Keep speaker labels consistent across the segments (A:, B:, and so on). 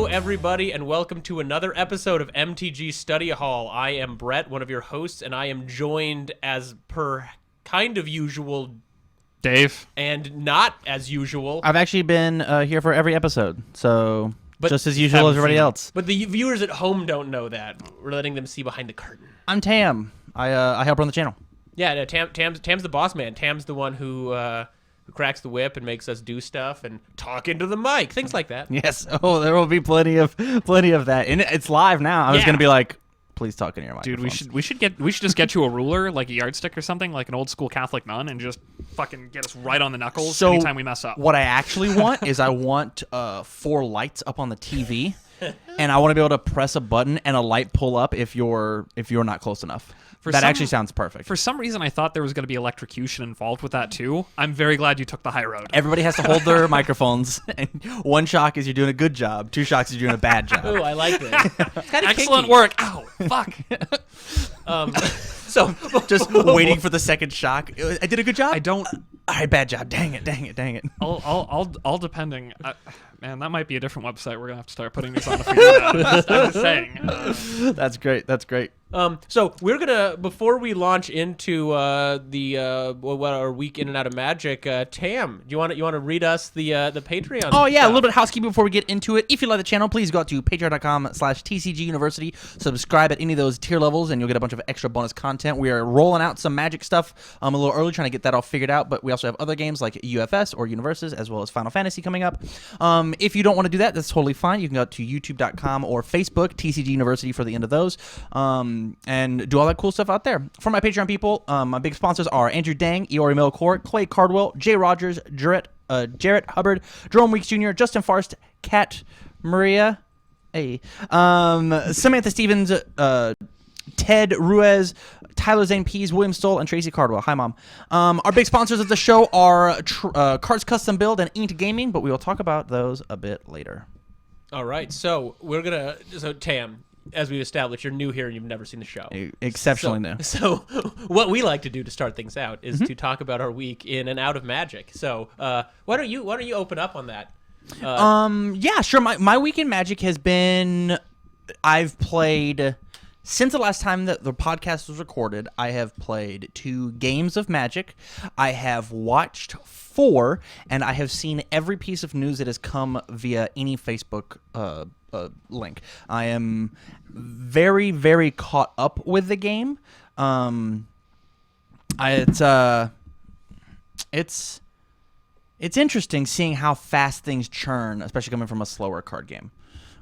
A: everybody, and welcome to another episode of MTG Study Hall. I am Brett, one of your hosts, and I am joined, as per kind of usual,
B: Dave.
A: And not as usual.
C: I've actually been here for every episode, so just as usual as everybody else.
A: But the viewers at home don't know that. We're letting them see behind the curtain.
C: I'm Tam. I help run the channel.
A: Yeah, no, Tam's the boss man. Tam's the one who cracks the whip and makes us do stuff and talk into the mic, things like that.
C: Yes. Oh, there will be plenty of that, and it's live now. I was gonna be like, please talk into your microphones.
B: Dude, we should just get you a ruler, like a yardstick or something, like an old school Catholic nun, and just fucking get us right on the knuckles anytime we mess up.
C: What I actually want is I want 4 lights up on the TV, and I want to be able to press a button and a light pull up if you're not close enough. That actually sounds perfect.
B: For some reason, I thought there was going to be electrocution involved with that too. I'm very glad you took the high road.
C: Everybody has to hold their microphones. And 1 shock is you're doing a good job. 2 shocks is you're doing a bad job.
A: Ooh, I like this.
B: Excellent work. Ow, fuck.
C: So just waiting for the second shock. I did a good job.
B: I don't.
C: All right, bad job. Dang it.
B: All depending. Man, that might be a different website. We're gonna have to start putting these on to figure it out. I'm just saying.
C: That's great.
A: So we're gonna, before we launch into what our week in and out of Magic, Tam, do you want to read us the Patreon?
C: Oh yeah,
A: stuff?
C: a little bit of housekeeping before we get into it. If you like the channel, please go out to patreon.com/TCG University. Subscribe at any of those tier levels, and you'll get a bunch of extra bonus content. We are rolling out some Magic stuff a little early, trying to get that all figured out. But we also have other games like UFS or Universes, as well as Final Fantasy coming up. If you don't want to do that, that's totally fine. You can go to youtube.com or Facebook, TCG University, for the end of those. And do all that cool stuff out there. For my Patreon people, my big sponsors are Andrew Dang, Eori Milcourt, Clay Cardwell, Jay Rogers, Jarrett Hubbard, Jerome Weeks Jr., Justin Farst, Kat Maria, Samantha Stevens, Ted Ruiz, Tyler Zane Pease, William Stoll, and Tracy Cardwell. Hi, Mom. Our big sponsors of the show are Cards Custom Build and Inked Gaming, but we will talk about those a bit later.
A: All right, so Tam, as we've established, you're new here and you've never seen the show.
C: Exceptionally new.
A: So what we like to do to start things out is to talk about our week in and out of Magic. So why don't you open up on that?
C: Yeah, sure. My week in Magic has been, I've played, since the last time that the podcast was recorded, I have played 2 games of Magic. I have watched 4, and I have seen every piece of news that has come via any Facebook link. I am very, very caught up with the game. It's interesting seeing how fast things churn, especially coming from a slower card game.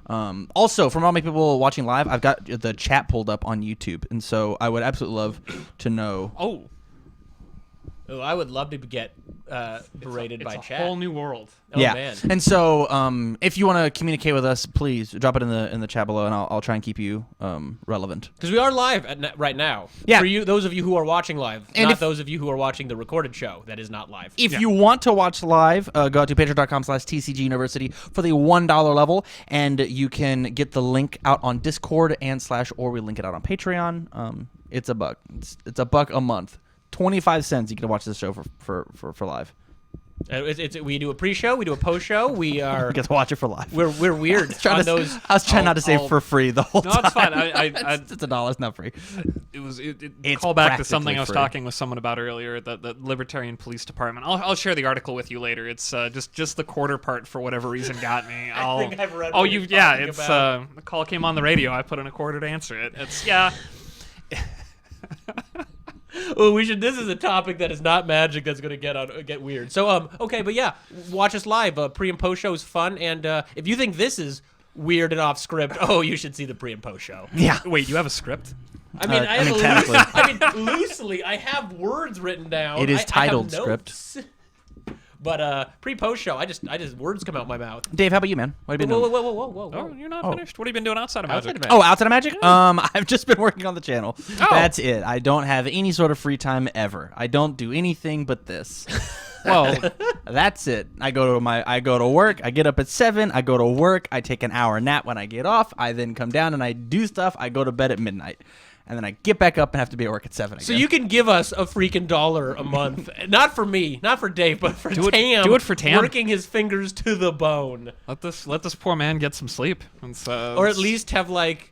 C: Also, from all my people watching live, I've got the chat pulled up on YouTube, and so I would absolutely love to know.
A: Oh, I would love to get berated by chat.
B: It's a whole new world.
A: Oh,
C: yeah,
A: man.
C: And so if you want to communicate with us, please drop it in the chat below, and I'll try and keep you relevant.
A: Because we are live right now.
C: Yeah.
A: For you, those of you who are watching live,
C: and
A: not those of you who are watching the recorded show that is not live.
C: If you want to watch live, go out to patreon.com/TCG University for the $1 level, and you can get the link out on Discord or we link it out on Patreon. It's $1. It's $1 a month. 25 cents you can watch this show for live.
A: We do a pre-show, we do a post-show. We are
C: you get to watch it for live.
A: We're weird.
C: I was trying not to say for free the whole time.
B: No, it's fine.
C: It's $1. It's not free.
B: It's call back to something I was talking with someone about earlier. The Libertarian Police Department. I'll share the article with you later. It's just the quarter part for whatever reason got me.
A: I think I've read.
B: The call came on the radio. I put in a quarter to answer it. It's
A: Oh, this is a topic that is not Magic that's going to get weird. So, okay, but yeah, watch us live. Pre and post show is fun, and if you think this is weird and off script, you should see the pre and post show.
C: Yeah.
B: Wait, you have a script?
A: I mean, loosely, I have words written down.
C: It is titled
A: I have notes.
C: script.
A: But pre-post show, I just words come out my mouth.
C: Dave, how about you, man? What have you been doing?
A: Whoa.
B: Oh, you're not finished. What have you been doing outside of Magic?
C: Outside of Magic? I've just been working on the channel.
B: Oh.
C: That's it. I don't have any sort of free time ever. I don't do anything but this.
B: Well,
C: that's it. I go to work. I get up at 7. I go to work. I take an hour nap when I get off. I then come down and I do stuff. I go to bed at midnight. and then I get back up and have to be at work at 7 again.
A: So you can give us a freaking $1 a month. Not for me, not for Dave, but for Tam.
B: Do it for Tam.
A: Working his fingers to the bone.
B: Let this poor man get some sleep.
A: Or at least have like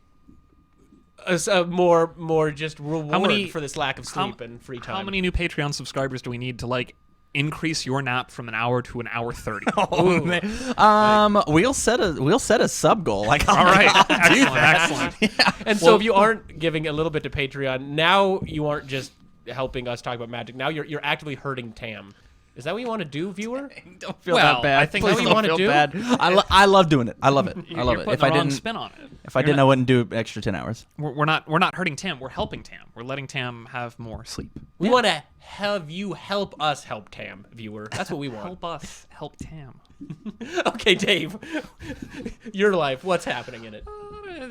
A: a more just reward for this lack of sleep and free time.
B: How many new Patreon subscribers do we need to like increase your nap from an hour to an hour 30?
C: Oh, man. We'll set a sub goal. Like,
B: all right, excellent.
A: Yeah. And so if you aren't giving a little bit to Patreon, now you aren't just helping us talk about Magic. Now you're actively hurting Tam. Is that what you want to do, viewer?
C: Don't feel that bad.
B: I think
A: that's what you want to do.
C: Bad. I love doing it. I love it. I love
B: You're
C: it.
B: putting
C: If I
B: the wrong
C: didn't
B: spin on it.
C: If I didn't, I wouldn't do extra 10 hours.
B: We're not hurting Tam. We're helping Tam. We're letting Tam have more sleep.
A: We want to have you help us help Tam, viewer. That's what we want.
B: Help us help Tam.
A: Okay, Dave. Your life. What's happening in it?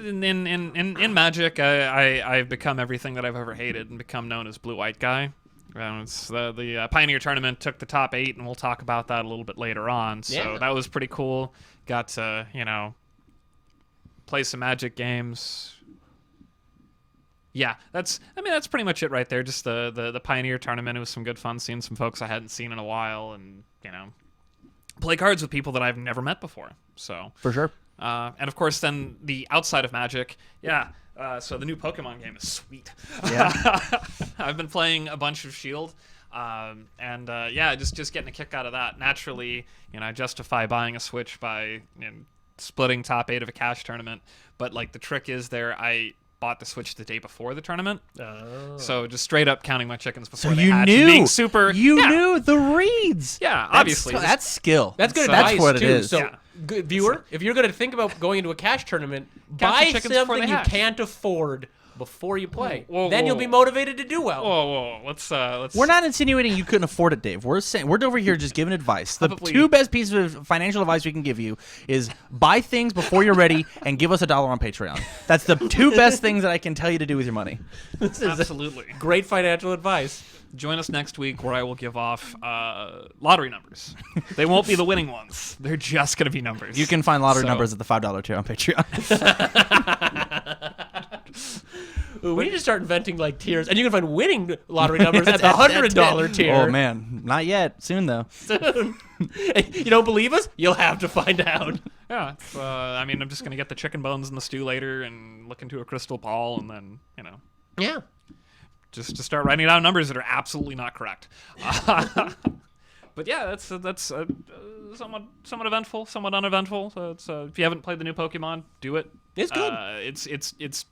B: In Magic, I've become everything that I've ever hated and become known as Blue White Guy. It's the Pioneer Tournament took the top 8, and we'll talk about that a little bit later on. So that was pretty cool. Got to, play some Magic games. Yeah, that's pretty much it right there. Just the Pioneer Tournament. It was some good fun seeing some folks I hadn't seen in a while, and play cards with people that I've never met before. So
C: For sure.
B: and of course, then the outside of Magic, so the new Pokemon game is sweet.
C: Yeah.
B: I've been playing a bunch of Shield, just getting a kick out of that. Naturally, I justify buying a Switch by splitting top 8 of a cash tournament. But like the trick is I bought the Switch the day before the tournament. Oh. So just straight up counting my chickens before they hatch.
C: Knew.
B: Being super.
C: You knew the reads.
B: Yeah, obviously.
C: That's skill.
A: That's good advice,
C: That's what
A: too.
C: it is.
A: So, good viewer, if you're going to think about going into a cash tournament,
B: Count
A: buy
B: your chickens before
A: something
B: they
A: you
B: hatch.
A: can't afford before you play.
B: Whoa,
A: then you'll be motivated to do well.
B: Whoa. Let's.
C: We're not insinuating you couldn't afford it, Dave. We're saying we're over here just giving advice. The
B: Probably.
C: 2 best pieces of financial advice we can give you is buy things before you're ready and give us $1 on Patreon. That's the 2 best things that I can tell you to do with your money.
A: This is
B: Absolutely.
A: great financial advice.
B: Join us next week where I will give off lottery numbers. They won't be the winning ones. They're just going to be numbers.
C: You can find lottery numbers at the $5 tier on Patreon.
A: Ooh, we need to start inventing like tiers, and you can find winning lottery numbers at the $100 tier.
C: Oh man, not yet. Soon though.
A: Soon. You don't believe us? You'll have to find out.
B: Yeah, I'm just gonna get the chicken bones in the stew later and look into a crystal ball, and then
A: Yeah.
B: just to start writing down numbers that are absolutely not correct. But yeah, that's somewhat eventful, somewhat uneventful. So it's if you haven't played the new Pokemon, do it.
A: It's good.
B: It's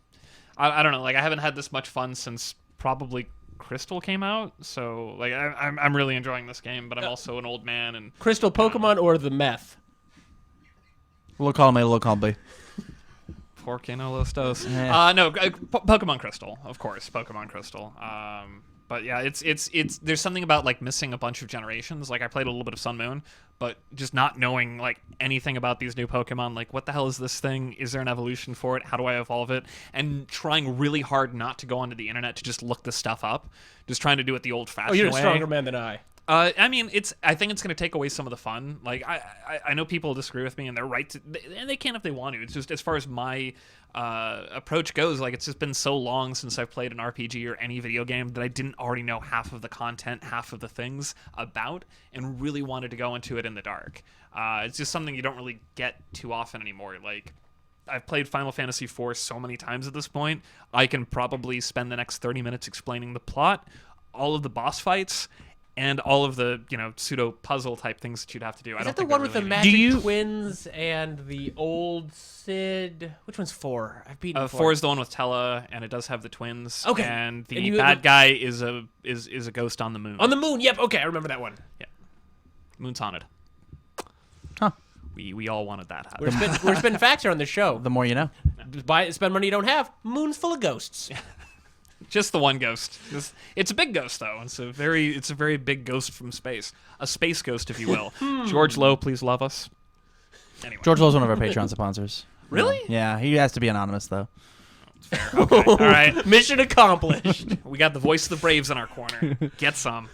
B: I don't know, like I haven't had this much fun since probably Crystal came out. So like I'm really enjoying this game, but I'm also an old man and
A: Crystal Pokemon or the meth?
C: Low column A, low column B.
B: Por qué no los dos?
C: Yeah.
B: Pokemon Crystal, of course, Pokemon Crystal. But yeah, it's there's something about like missing a bunch of generations. Like I played a little bit of Sun Moon, but just not knowing like anything about these new Pokemon. Like what the hell is this thing? Is there an evolution for it? How do I evolve it? And trying really hard not to go onto the internet to just look this stuff up. Just trying to do it the old-fashioned way.
A: Oh, you're a stronger man than I.
B: I think it's going to take away some of the fun. Like I know people disagree with me, and they're right to, and they can if they want to. It's just as far as my approach goes, like it's just been so long since I've played an RPG or any video game that I didn't already know half of the content, half of the things about, and really wanted to go into it in the dark. It's just something you don't really get too often anymore. Like I've played Final Fantasy IV so many times at this point, I can probably spend the next 30 minutes explaining the plot, all of the boss fights, and all of the pseudo puzzle type things that you'd have to do.
A: Is that the one with the magic twins and the old Sid? Which one's 4? I've beaten
B: 4 is the one with Tella, and it does have the twins.
A: Okay.
B: And the bad guy is a ghost on the moon.
A: On the moon. Yep. Okay, I remember that one.
B: Yeah. Moon's haunted.
C: Huh.
B: We all wanted that.
A: We're spinning facts here on the show.
C: The more you know.
A: Spend money you don't have. Moon's full of ghosts.
B: Just the one ghost. It's a big ghost, though. It's a very big ghost from space. A space ghost, if you will. George Lowe, please love us. Anyway.
C: George Lowe's one of our Patreon sponsors.
B: Really?
C: Yeah, he has to be anonymous, though.
B: Fair. Okay. All right.
A: Mission accomplished.
B: We got the voice of the Braves in our corner. Get some.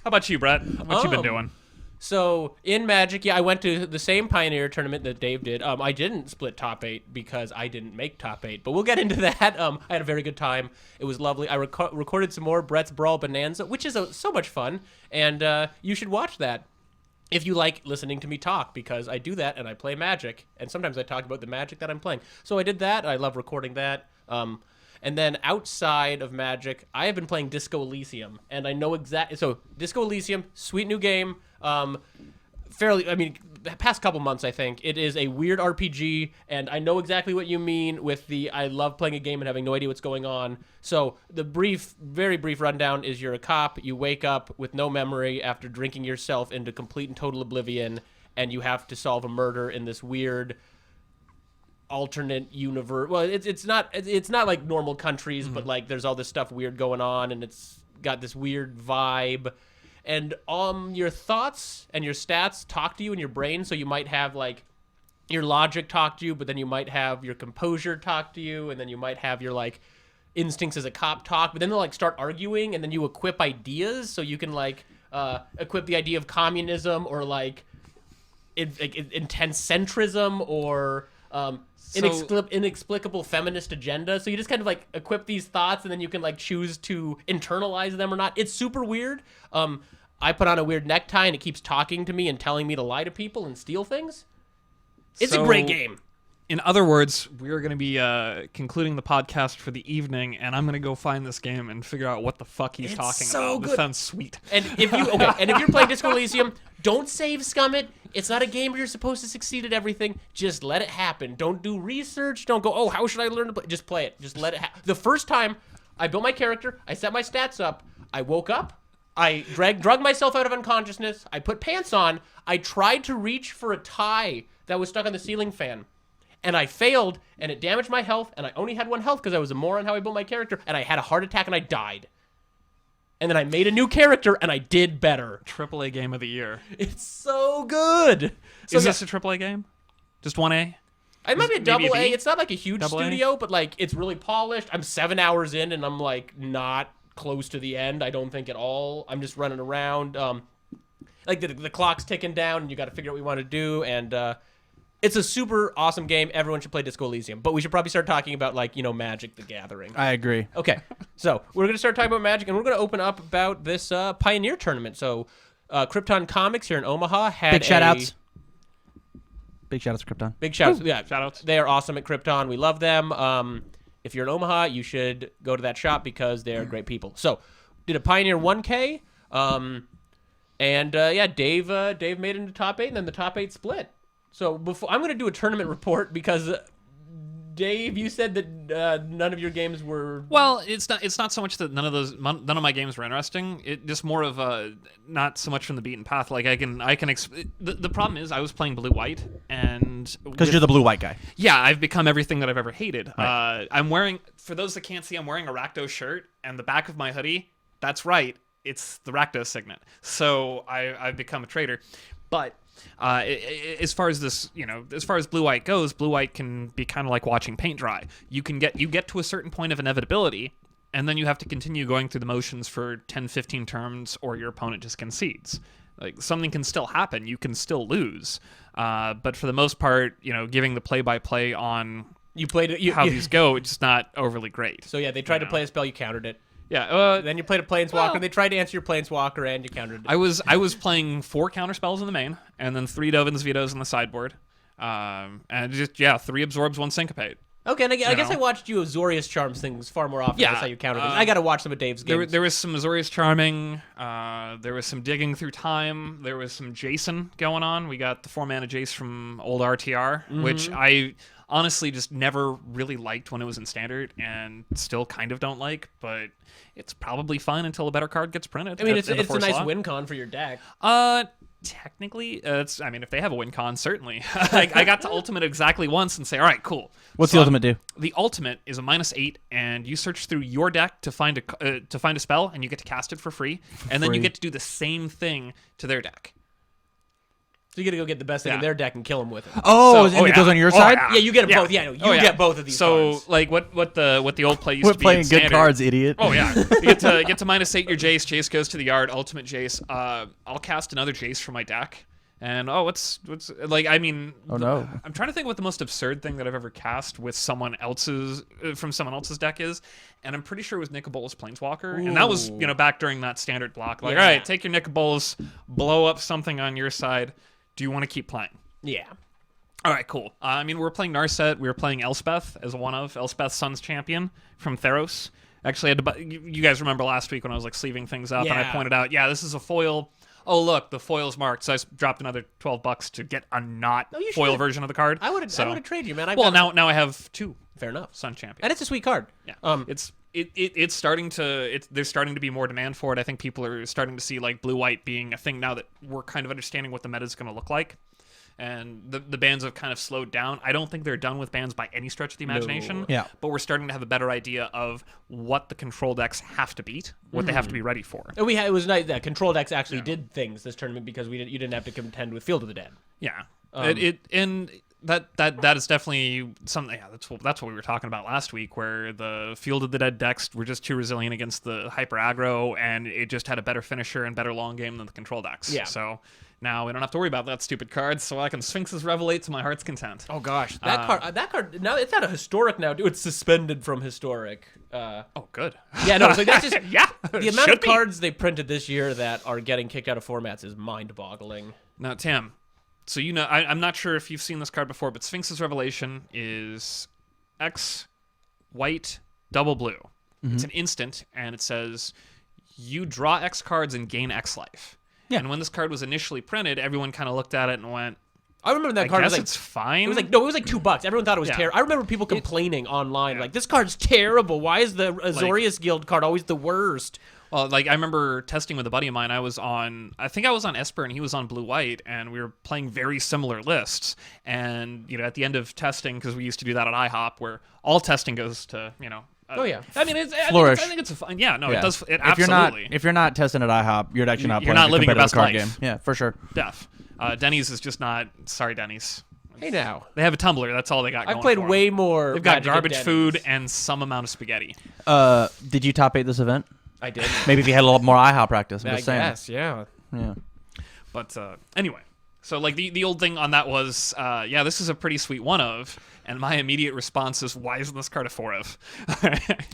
B: How about you, Brett? What you been doing?
A: So in Magic, yeah, I went to the same Pioneer tournament that Dave did. I didn't split top 8 because I didn't make top 8, but we'll get into that. I had a very good time. It was lovely. I recorded some more Brett's Brawl Bonanza, which is so much fun, and you should watch that if you like listening to me talk, because I do that and I play Magic, and sometimes I talk about the Magic that I'm playing. So I did that. I love recording that. And then outside of Magic, I have been playing Disco Elysium, and I know exactly. So Disco Elysium, sweet new game. The past couple months, I think it is a weird RPG, and I know exactly what you mean with the I love playing a game and having no idea what's going on. So the very brief rundown is you're a cop, you wake up with no memory after drinking yourself into complete and total oblivion, and you have to solve a murder in this weird alternate universe. Well, it's not like normal countries, but like there's all this stuff weird going on, and it's got this weird vibe. And your thoughts and your stats talk to you in your brain, so you might have like your logic talk to you, but then you might have your composure talk to you, and then you might have your like instincts as a cop talk, but then they'll like start arguing, and then you equip ideas, so you can like equip the idea of communism or like intense centrism or inexplicable feminist agenda. So you just kind of like equip these thoughts, and then you can like choose to internalize them or not. It's super weird. I put on a weird necktie, and it keeps talking to me and telling me to lie to people and steal things. It's a great game.
B: In other words, we're going to be concluding the podcast for the evening, and I'm going to go find this game and figure out what the fuck he's talking about.
A: Good.
B: This sounds sweet.
A: And if you're playing Disco Elysium, don't save scum it. It's not a game where you're supposed to succeed at everything. Just let it happen. Don't do research. Don't go, oh, how should I learn to play? Just play it. Just let it happen. The first time I built my character, I set my stats up, I woke up, I drugged myself out of unconsciousness, I put pants on, I tried to reach for a tie that was stuck on the ceiling fan, and I failed, and it damaged my health, and I only had 1 health because I was a moron how I built my character, and I had a heart attack, and I died. And then I made a new character, and I did better.
B: AAA game of the year.
A: It's so good. So
B: Is this a AAA game? Just 1A?
A: It might be a double A.
B: B?
A: It's not like a huge
B: Double A?
A: studio, but like it's really polished. I'm 7 hours in, and I'm like not close to the end. I don't think at all. I'm just running around. Like the clock's ticking down, and you got to figure out what you want to do. And it's a super awesome game. Everyone should play Disco Elysium. But we should probably start talking about like Magic: The Gathering.
C: I agree.
A: Okay, so we're gonna start talking about Magic, and we're gonna open up about this Pioneer tournament. So Krypton Comics here in Omaha had
C: Big shout outs. Big shout outs to Krypton.
A: Big shouts. Yeah,
B: Shout outs.
A: They are awesome at Krypton. We love them. If you're in Omaha, you should go to that shop because they're great people. So, did a Pioneer 1K, and Dave made it into top 8, and then the top 8 split. So before I'm going to do a tournament report because Dave, you said that none of your games were.
B: Well, it's not so much that none of my games were interesting. It just more of not so much from the beaten path. Like the problem is I was playing blue white, and
C: Because you're the blue white guy.
B: yeah, I've become everything that I've ever hated.
C: Right.
B: I'm wearing, for those that can't see, I'm wearing a Rakdos shirt, and the back of my hoodie, that's right, it's the Rakdos signet. So I've become a traitor. But as far as this, as far as blue white goes, blue white can be kind of like watching paint dry. You get to a certain point of inevitability, and then you have to continue going through the motions for 10, 15 turns, or your opponent just concedes. Like, something can still happen. You can still lose. But for the most part, giving the play-by-play on how these go, it's just not overly great.
A: So yeah, they tried to play a spell, you countered it.
B: Yeah.
A: Then you played a Planeswalker. They tried to answer your Planeswalker, and you countered it.
B: I was playing 4 counter spells in the main, and then 3 Dovin's Vetoes in the sideboard. And just 3 Absorbs, 1 Syncopate.
A: Okay, and I guess I watched you Azorius Charms things far more often.
B: Yeah,
A: That's how you counter things. I got to watch some of Dave's games.
B: There was some Azorius Charming. There was some Digging Through Time. There was some Jason going on. We got the 4-mana Jace from old RTR, which I honestly just never really liked when it was in Standard, and still kind of don't like, but it's probably fine until a better card gets printed.
A: I mean, it's a nice win con for your deck.
B: Technically, if they have a win con, certainly. I got to Ultimate exactly once and say, all right, cool.
C: What's the Ultimate do?
B: The Ultimate is a -8, and you search through your deck to find a spell, and you get to cast it for free, and then you get to do the same thing to their deck.
A: So you got to go get the best thing in their deck and kill them with it.
C: Oh, and it goes on your side?
A: Yeah, you get them both. Yeah, no, you get both of these cards.
B: So, like, what the old play used
C: We're
B: to be
C: playing
B: in
C: good
B: Standard.
C: cards, idiot.
B: Oh yeah, you get to -8 your Jace. Jace goes to the yard. Ultimate Jace. I'll cast another Jace from my deck. And what's like? I mean,
C: oh no!
B: I'm trying to think what the most absurd thing that I've ever cast with someone else's from someone else's deck is, and I'm pretty sure it was Nicol Planeswalker, and that was back during that Standard block. Like, all right, take your Nicol, blow up something on your side. Do you want to keep playing?
A: Yeah.
B: All right, cool. I mean, we're playing Narset. We were playing Elspeth as one of Elspeth's Sun's Champion from Theros. Actually, I had to you guys remember last week when I was like sleeving things up, and I pointed out, this is a foil. Oh, look, the foil's marked. So I dropped another $12 to get a not foil version of the card.
A: I would have traded you, man.
B: Now I have 2.
A: Fair enough.
B: Sun Champion.
A: And it's a sweet card.
B: Yeah. It's starting to there's starting to be more demand for it. I think people are starting to see like blue-white being a thing now that we're kind of understanding what the meta is going to look like. And the bans have kind of slowed down. I don't think they're done with bans by any stretch of the imagination.
C: No. Yeah.
B: But we're starting to have a better idea of what the control decks have to beat, what they have to be ready for.
A: And it was nice that control decks actually did things this tournament because you didn't have to contend with Field of the Dead.
B: Yeah. And that is definitely something. Yeah, that's what we were talking about last week, where the Field of the Dead decks were just too resilient against the hyper aggro, and it just had a better finisher and better long game than the control decks.
A: Yeah.
B: So now we don't have to worry about that stupid card, so I can Sphinx's Revelate to my heart's content.
A: Oh gosh, that card now it's not a historic now. Dude, it's suspended from historic.
B: Oh, good.
A: Yeah, no, it's like that's just
B: yeah.
A: The amount of cards they printed this year that are getting kicked out of formats is mind-boggling.
B: Now, Tim, so I'm not sure if you've seen this card before, but Sphinx's Revelation is X white double blue. Mm-hmm. It's an instant, and it says you draw X cards and gain X life. Yeah. And when this card was initially printed, everyone kind of looked at it and went,
A: I remember that card was like,
B: it's fine.
A: It was like, no, it was like $2. Everyone thought it was terrible. I remember people complaining online, like, this card's terrible. Why is the Azorius Guild card always the worst?
B: Well, like, I remember testing with a buddy of mine. I think I was on Esper and he was on blue-white, and we were playing very similar lists. And, at the end of testing, because we used to do that at IHOP, where all testing goes to,
A: oh yeah,
B: I mean, I think it's a fun. Yeah, no, it does. It absolutely.
C: If you're not testing at IHOP, you're actually not.
B: You're
C: playing
B: not living your best
C: card
B: life.
C: game. Yeah, for sure.
B: Def. Denny's is just not. Sorry, Denny's.
A: Hey now,
B: they have a tumbler. That's all they got.
A: I've played way more.
B: They've got garbage food and some amount of spaghetti.
C: Did you top 8 this event?
A: I did.
C: Maybe if you had a little more IHOP practice. I'm just saying.
A: Yes, yeah.
B: But anyway. So, like, the old thing on that was, this is a pretty sweet one of, and my immediate response is, why isn't this card a 4 of?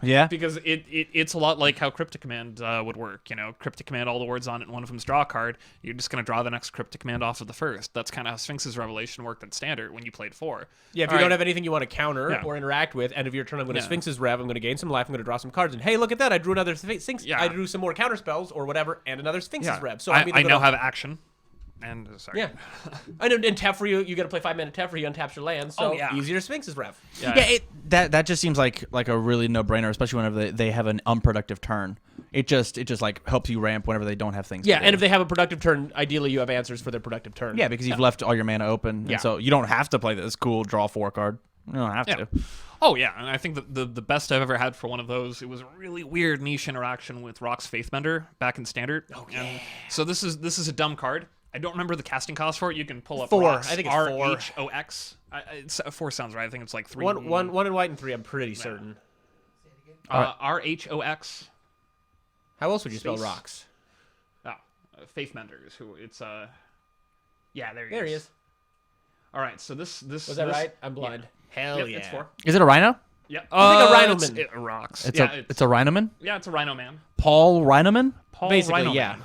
C: Yeah.
B: Because it's a lot like how Cryptic Command would work. Cryptic Command, all the words on it, and one of them's draw a card. You're just going to draw the next Cryptic Command off of the first. That's kind of how Sphinx's Revelation worked at Standard when you played 4.
A: Yeah, if you don't have anything you want to counter or interact with, end of your turn, I'm going to Sphinx's Rev, I'm going to gain some life, I'm going to draw some cards, and hey, look at that, I drew another Sphinx. I drew some more counter spells or whatever, and another Sphinx's Rev. So
B: I now have action. And sorry.
A: Yeah, and in Teferi, you got to play 5 mana Teferi, untap your land, so easier Sphinx's Rev.
C: Yeah, that just seems like a really no brainer, especially whenever they have an unproductive turn. It just like helps you ramp whenever they don't have things.
A: Yeah, and if they have a productive turn, ideally you have answers for their productive turn.
C: Yeah, because you've left all your mana open, and so you don't have to play this cool draw 4 card. You don't have to.
B: Oh yeah, and I think the best I've ever had for one of those, it was a really weird niche interaction with Rock's Faithbender back in Standard. Oh yeah. And so this is a dumb card. I don't remember the casting cost for it. You can pull up
A: 4.
B: Rocks,
A: I think it's 4.
B: RHOX. 4 sounds right. I think it's like 3.
A: One in white and 3. I'm pretty certain.
B: RHOX.
A: How else would you spell rocks?
B: Oh, Faithbenders. Who it's Yeah, there
A: he is.
B: All right, so this
A: was that right? I'm blind.
B: Yeah.
A: Hell yeah.
B: It's 4.
C: Is it a Rhino?
B: Yeah.
A: I think a Rhino Man.
B: It rocks.
C: It's a Rhino Man?
B: Yeah, it's a Rhino Man.
C: Paul Rhino Man?
A: Basically,
B: Rhino
A: yeah.
B: Man.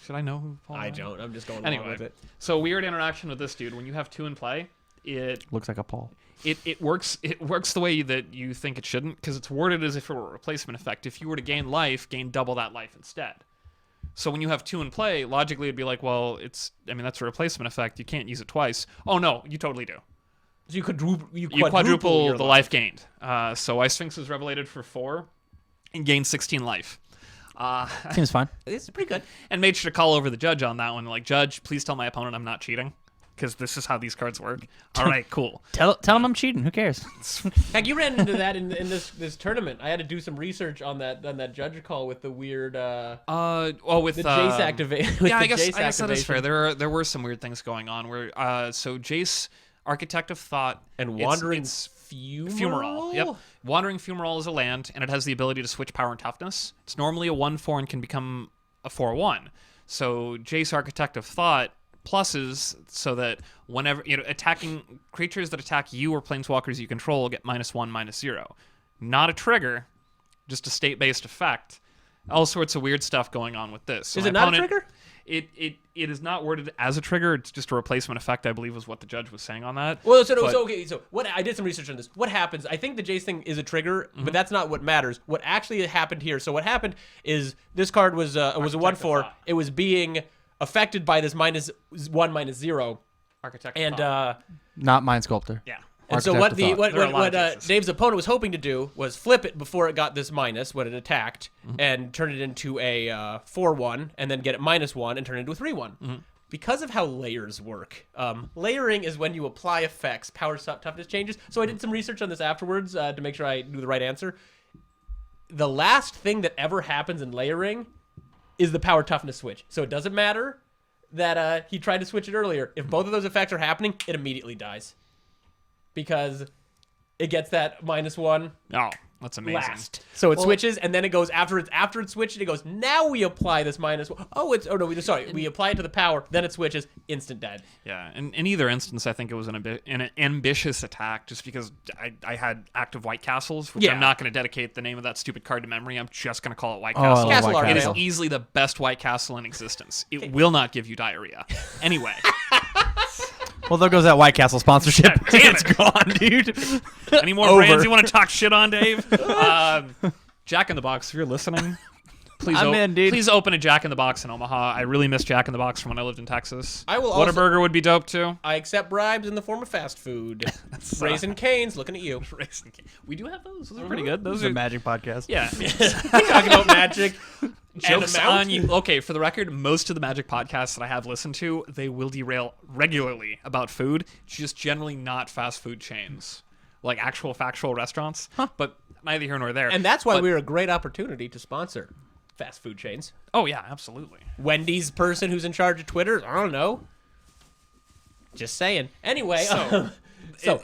B: Should I know who Paul
A: I don't. I'm just going
B: anyway
A: along with it.
B: So weird interaction with this dude. When you have 2 in play, it
C: looks like a Paul.
B: It works the way that you think it shouldn't, because it's worded as if it were a replacement effect. If you were to gain life, gain double that life instead. So when you have 2 in play, logically it'd be like, well, that's a replacement effect. You can't use it twice. Oh no, you totally do.
A: So you
B: quadruple the life gained. So I Sphinx's Revelated for 4 and gained 16 life.
C: Seems fine.
A: It's pretty good.
B: And made sure to call over the judge on that one. Like, Judge, please tell my opponent I'm not cheating. because this is how these cards work. All right, cool.
C: Tell him I'm cheating. Who cares?
A: Heck, you ran into that in this tournament. I had to do some research on that judge call with the weird
B: With
A: the Jace activation.
B: Yeah, I guess that is fair. There were some weird things going on where so Jace, Architect of Thought,
A: and Wandering
B: it's
A: Fumarole.
B: Yep. Wandering Fumarole is a land, and it has the ability to switch power and toughness. It's normally a 1/4 and can become a 4/1. So Jace, Architect of Thought, pluses so that whenever attacking creatures that attack you or planeswalkers you control get -1/-0. Not a trigger, just a state-based effect. All sorts of weird stuff going on with this. So
A: is it not a trigger?
B: It is not worded as a trigger. It's just a replacement effect, I believe, was what the judge was saying on that.
A: Well, so what I did some research on this. What happens? I think the Jace thing is a trigger, but that's not what matters. What actually happened here? So what happened is this card was a 1/4. It was being affected by this -1/-0
B: Architect
A: and
C: Not Mind Sculptor.
B: yeah.
A: and so
C: Architect
A: what
C: of Thought.
A: what Dave's opponent was hoping to do was flip it before it got this minus when it attacked and turn it into a 4/1 and then get it -1 and turn it into a 3/1. Because of how layers work, layering is when you apply effects, power toughness changes. So I did some research on this afterwards to make sure I knew the right answer. The last thing that ever happens in layering is the power toughness switch. So it doesn't matter that he tried to switch it earlier. If both of those effects are happening, it immediately dies. Because it gets that -1
B: Oh, that's amazing.
A: last. So it switches, and then it goes after it's switched, it goes, now we apply this -1. We apply it to the power, then it switches, instant dead.
B: Yeah, and in either instance, I think it was an ambitious attack just because I had active White Castles, which
A: Yeah.
B: I'm not going to dedicate the name of that stupid card to memory. I'm just going to call it White
C: I
B: Castle.
C: love
A: Castle
C: White
A: art,
B: It is
A: Castle.
B: easily the best White Castle in existence. It will not give you diarrhea. Anyway.
C: Well, there goes that White Castle sponsorship.
B: Damn
C: It's
B: it.
C: gone, dude.
B: Any more
C: Over.
B: brands you want to talk shit on, Dave? Jack in the Box, if you're listening, please,
C: I'm in, dude.
B: please open a Jack in the Box in Omaha. I really miss Jack in the Box from when I lived in Texas.
A: I will also-
B: Whataburger would be dope too.
A: I accept bribes in the form of fast food. Raisin Cane's looking at you.
B: Raisin Cane. We do have those. Those are pretty good.
C: This
B: Those
C: is a
B: are
C: Magic podcast.
B: yeah.
A: Talking about magic.
B: Jokes
A: amount?
B: on you. Okay, for the record, most of the Magic podcasts that I have listened to, they will derail regularly about food. It's just generally not fast food chains, like actual factual restaurants. But neither here nor there.
A: And that's why
B: But-
A: we're a great opportunity to sponsor fast food chains.
B: Oh yeah, absolutely.
A: Wendy's person who's in charge of Twitter, I don't know. Just saying. Anyway,
B: So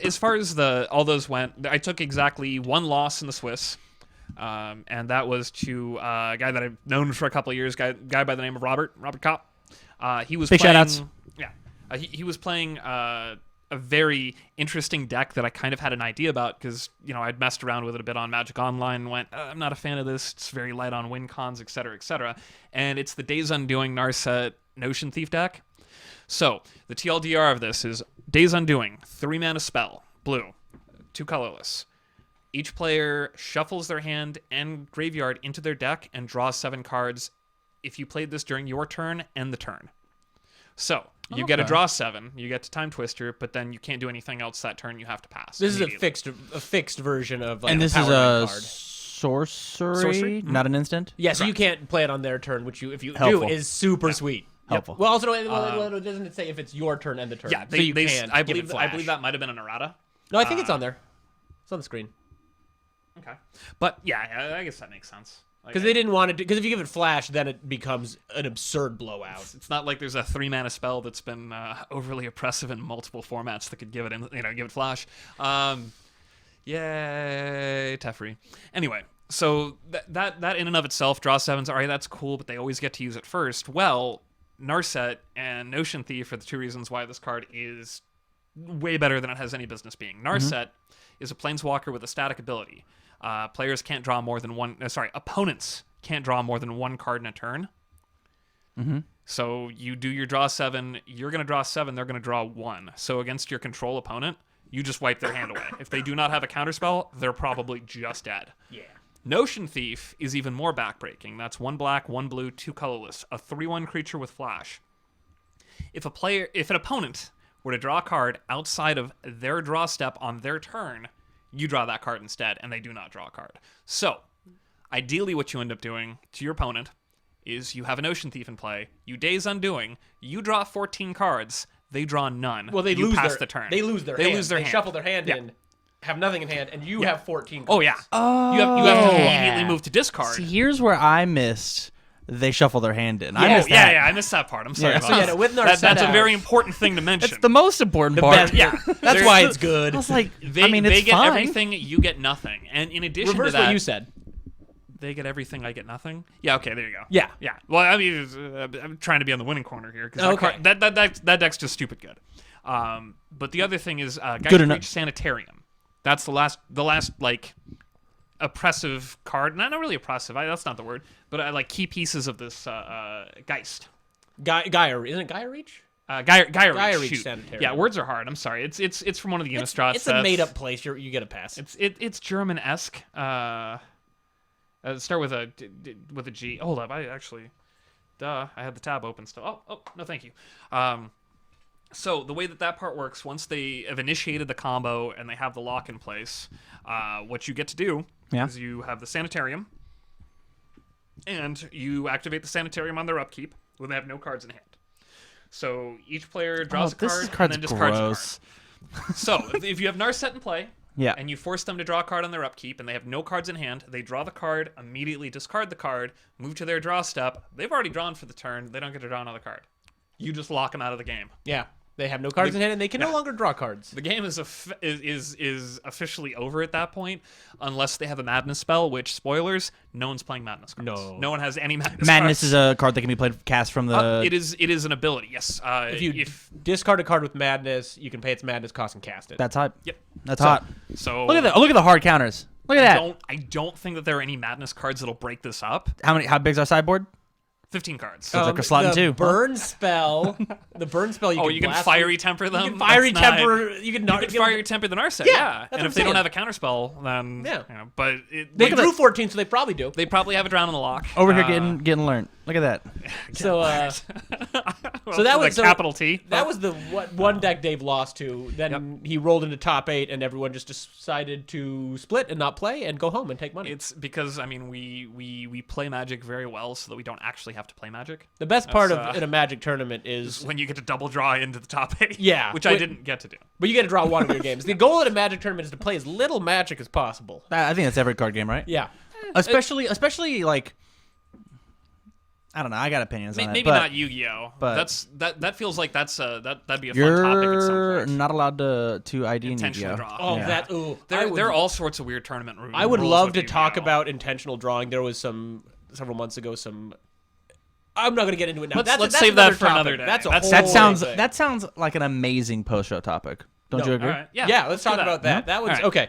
B: as far as all those went, I took exactly one loss in the Swiss. And that was to a guy that I've known for a couple of years, guy by the name of Robert Kopp. He was
C: Big
B: playing,
C: shout-outs.
B: Yeah, he was playing a very interesting deck that I kind of had an idea about because I'd messed around with it a bit on Magic Online and went, I'm not a fan of this. It's very light on win cons, etc., etc. And it's the Days Undoing Narset Notion Thief deck. So the TLDR of this is Days Undoing, 3-mana spell, blue, 2 colorless. Each player shuffles their hand and graveyard into their deck and draws 7 cards if you played this during your turn and the turn. So, you get to draw 7, you get to Time Twister, but then you can't do anything else that turn, you have to pass.
A: this is a
B: immediately.
A: fixed version of like
C: And this
A: a
C: is
A: power
C: a
A: card.
C: sorcery, not an instant.
A: Yeah, so you can't play it on their turn, which if you
C: Helpful.
A: do is super sweet.
C: Helpful.
A: Well, also, doesn't it say if it's your turn and the turn?
B: Yeah,
A: so you can
B: I
A: give it
B: believe
A: flash.
B: that might have been an errata.
A: No, I think it's on there. It's on the screen.
B: Okay. But yeah, I guess that makes sense.
A: Because they didn't want it to. Because if you give it flash, then it becomes an absurd blowout.
B: It's not like there's a 3-mana spell that's been overly oppressive in multiple formats that could give it flash. Yay, Teferi. Anyway, so that in and of itself, draw 7s. All right, that's cool, but they always get to use it first. Well, Narset and Notion Thief are the 2 reasons why this card is way better than it has any business being. Narset is a planeswalker with a static ability. Players can't draw more than one. Opponents can't draw more than 1 card in a turn. So you do your draw 7. You're going to draw 7. They're going to draw 1. So against your control opponent, you just wipe their hand away. If they do not have a counterspell, they're probably just dead.
A: Yeah.
B: Notion Thief is even more backbreaking. That's 1 black, 1 blue, 2 colorless, a 3/1 creature with flash. If an opponent were to draw a card outside of their draw step on their turn, you draw that card instead, and they do not draw a card. So, ideally what you end up doing to your opponent is you have an Ocean Thief in play, you Days Undoing, you draw 14 cards, they draw none.
A: Well, they
B: you
A: lose
B: pass
A: their
B: the turn.
A: They lose their
B: They
A: hand.
B: lose their
A: They
B: hand.
A: shuffle their hand
B: Yeah.
A: in, have nothing in hand, and you have 14 cards.
B: Oh yeah.
C: Oh,
B: You have to immediately move to discard.
C: See, here's where I missed. They shuffle their hand in. I
A: Yeah.
C: missed that.
B: I missed that part. I'm sorry.
C: Yeah.
B: about
A: So, yeah,
B: that.
A: no, with
B: That's
A: Narset
B: a very
A: out-
B: important thing to mention.
C: It's the most important
A: The
C: part.
A: best.
B: Yeah.
A: That's
B: There's-
A: why it's good.
C: I was like,
B: They,
C: I mean, it's
B: they get
C: fine.
B: everything, you get nothing. And in addition
A: Reverse
B: to that,
A: what you said.
B: they get everything, I get nothing. Yeah, okay, there you go.
A: Yeah.
B: Yeah. Well, I mean, I'm trying to be on the winning corner here because
A: Okay.
B: that deck's just stupid good. But the other thing is Geist
C: Good enough.
B: Reach Sanitarium. That's the last like oppressive card. Not really oppressive. That's not the word. But I like key pieces of this Geist.
A: Gaia, isn't it Gaia Reach?
B: Gaia
A: Gaia Reach
B: shoot.
A: Sanitarium.
B: Yeah, words are hard. I'm sorry. It's from one of the Innistrad
A: It's
B: sets.
A: a made-up place. You get a pass.
B: It's German-esque. Start with a G. Hold up, I had the tab open still. Oh, no, thank you. So the way that part works, once they have initiated the combo and they have the lock in place, what you get to do is you have the Sanitarium, and you activate the Sanitarium on their upkeep when they have no cards in hand. So each player draws a
C: this
B: card and then
C: card's
B: discards
C: gross.
B: a card. So if you have Narset in play,
C: Yeah.
B: and you force them to draw a card on their upkeep, and they have no cards in hand, they draw the card, immediately discard the card, move to their draw step. They've already drawn for the turn. They don't get to draw another card. You just lock them out of the game.
A: Yeah. They have no cards in hand, and they can no
B: yeah.
A: longer draw cards.
B: The game is officially over at that point, unless they have a Madness spell. Which, spoilers, no one's playing Madness cards. No one has any Madness.
C: Madness
B: cards.
C: is a card that can be cast from the.
B: It is an ability. Yes.
A: If you discard a card with Madness, you can pay its Madness cost and cast it.
C: That's hot.
B: Yep.
C: That's hot.
B: So
C: Look at that. Look at the hard counters. Look at that.
B: I don't think that there are any Madness cards that'll break this up.
C: How big's our sideboard?
B: 15 cards.
C: So it's like a slot in
A: the
C: two.
A: burn spell. The burn spell. You
B: Oh,
A: can
B: you can
A: blast
B: fiery
A: them.
B: temper them.
A: You can fiery
B: That's not-
A: temper. You can not.
B: You can fiery temper the Narset.
A: Yeah,
B: Yeah.
A: that's
B: And
A: what
B: if they
A: I'm
B: don't
A: saying.
B: have a counterspell, then
A: Yeah.
B: But
A: They drew 14, so they probably do.
B: They probably have a drown on the lock.
C: Over here getting learned. Look at that.
A: So,
B: Well,
A: so that was
B: the capital T.
A: That was the one deck Dave lost to. Then he rolled into top 8, and everyone just decided to split and not play and go home and take money.
B: It's because we play Magic very well, so that we don't actually have to play Magic.
A: The best part of in a Magic tournament is
B: When you get to double draw into the top 8.
A: Yeah.
B: Which I didn't get to do.
A: but you get to draw one of your games. The goal in a Magic tournament is to play as little Magic as possible.
C: I think that's every card game, right?
A: Yeah.
C: Especially like. I don't know. I got opinions on it.
B: Maybe
C: but
B: not Yu-Gi-Oh.
C: but-
B: that feels like that'd be a fun topic at some
C: You're
B: point.
C: not allowed to ID in
B: Intentional
C: Yu-Gi-Oh.
B: draw.
A: Oh,
C: Yeah.
A: that. Ooh.
B: There are all sorts of weird tournament rules.
A: I would love
B: with
A: to talk
B: Yu-Gi-Oh.
A: about intentional drawing. There was several months ago. I'm not going to get into it now.
B: Let's
A: that's
B: save that
A: another
B: for
A: topic.
B: another day.
A: That's a
B: That's-
A: whole
C: That sounds like an amazing post-show topic. Don't you agree?
B: All right.
A: Yeah, let's talk
B: do
A: about that. That was
B: All right.
A: okay.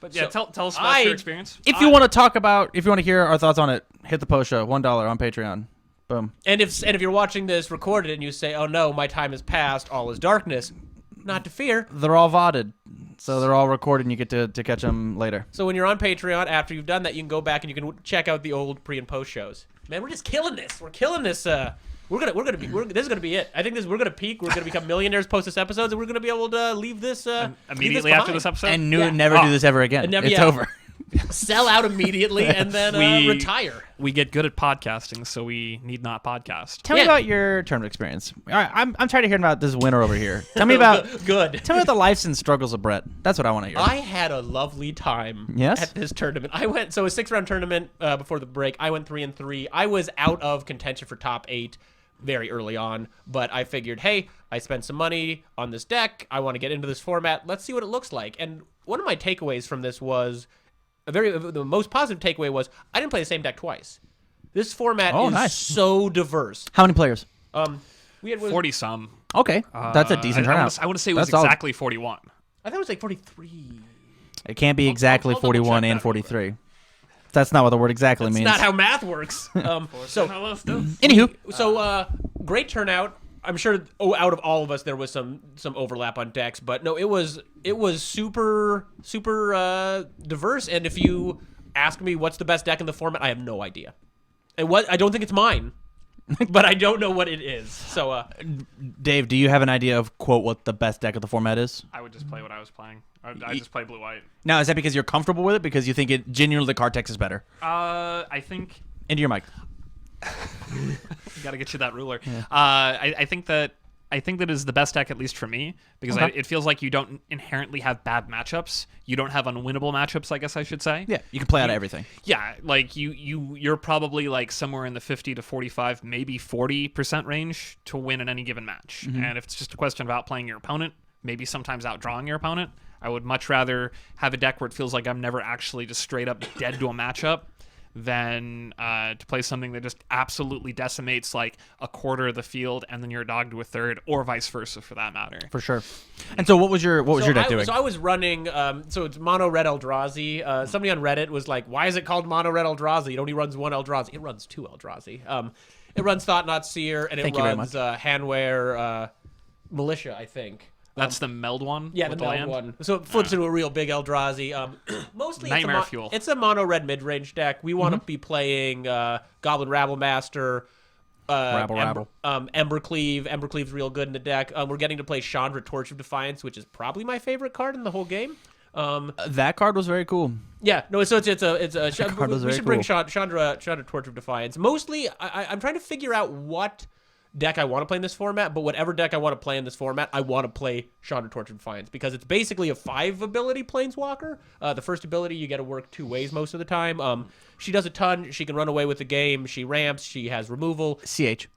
B: But yeah,
A: so
B: tell us about your experience.
C: If you want to talk about, if you want to hear our thoughts on it, hit the post show. $1 on Patreon. Boom.
A: And if you're watching this recorded and you say, "Oh no, my time is past, all is darkness," not to fear.
C: They're all VODed, so they're all recorded, and you get to catch them later.
A: So when you're on Patreon, after you've done that, you can go back and you can check out the old pre and post shows. Man, we're just killing this. We're killing this. This is gonna be it. I think we're gonna peak. We're gonna become millionaires post this episode, and we're gonna be able to leave this
B: Immediately after this episode.
C: And
A: Yeah.
C: never do this ever again.
A: And never-
C: It's
A: yeah.
C: over.
A: sell out immediately and then retire.
B: We get good at podcasting, so we need not podcast.
C: Tell me
A: Yeah.
C: about your tournament experience. All right, I'm tired of hearing about this winner over here. Tell me about
A: Good.
C: Tell me about the lives and struggles of Brett. That's what I want to hear.
A: I had a lovely time
C: Yes?
A: at this tournament. I went a 6-round tournament before the break. I went 3-3. I was out of contention for top 8 very early on, but I figured, hey, I spent some money on this deck. I want to get into this format. Let's see what it looks like. And one of my takeaways from this was the most positive takeaway was I didn't play the same deck twice. This format is
C: nice.
A: so diverse.
C: How many players?
A: We had
B: 40 some.
C: Okay, that's a decent turnout.
B: I want to say it was
C: That's all-
B: exactly 41.
A: I thought it was like 43.
C: It can't be exactly
B: I'll double
C: 41
B: check
C: and
B: that
C: 43. That's not what the word exactly
A: That's
C: means.
A: not how math works. So
C: Anywho,
A: great turnout. I'm sure out of all of us there was some overlap on decks, but no, it was super diverse. And if you ask me what's the best deck in the format, I have no idea. And I don't think it's mine, but I don't know what it is. So
C: Dave, do you have an idea of quote what the best deck of the format is?
B: I would just play what I was playing. I just play blue-white.
C: Now, is that because you're comfortable with it? Because you think it genuinely the card text is better?
B: I think...
C: Into your mic.
B: Got to get you that ruler. I think that I think that is the best deck, at least for me, because it feels like you don't inherently have bad matchups. You don't have unwinnable matchups, I guess I should say.
C: Yeah, you can play out of everything.
B: Yeah, like you're probably like somewhere in the 50 to 45, maybe 40% range to win in any given match. And if it's just a question of outplaying your opponent, maybe sometimes outdrawing your opponent, I would much rather have a deck where it feels like I'm never actually just straight up dead to a matchup than to play something that just absolutely decimates like a quarter of the field and then you're a dog to a third, or vice versa for that matter.
C: For sure. And so what was your deck doing?
A: So I was running, so it's Mono Red Eldrazi. Somebody on Reddit was like, why is it called Mono Red Eldrazi? It only runs one Eldrazi. It runs two Eldrazi. It runs Thought Not Seer, and it runs Handwear Militia, I think.
B: That's the meld one?
A: Yeah, the meld one. So it flips into a real big Eldrazi. Mostly
B: Nightmare Fuel.
A: It's a mono red mid-range deck. We want to be playing Goblin Rabble Master,
C: Rabble.
A: Embercleave. Embercleave's real good in the deck. We're getting to play Chandra, Torch of Defiance, which is probably my favorite card in the whole game.
C: That card was very cool.
A: Yeah, no, so it's a we should bring
C: cool.
A: Chandra, Torch of Defiance. Mostly, I'm trying to figure out what deck I want to play in this format, but whatever deck I want to play in this format, I want to play Chandra, Torch of Defiance, because it's basically a 5-ability Planeswalker. The first ability, you get to work 2 ways most of the time. She does a ton. She can run away with the game. She ramps. She has removal.
C: CH.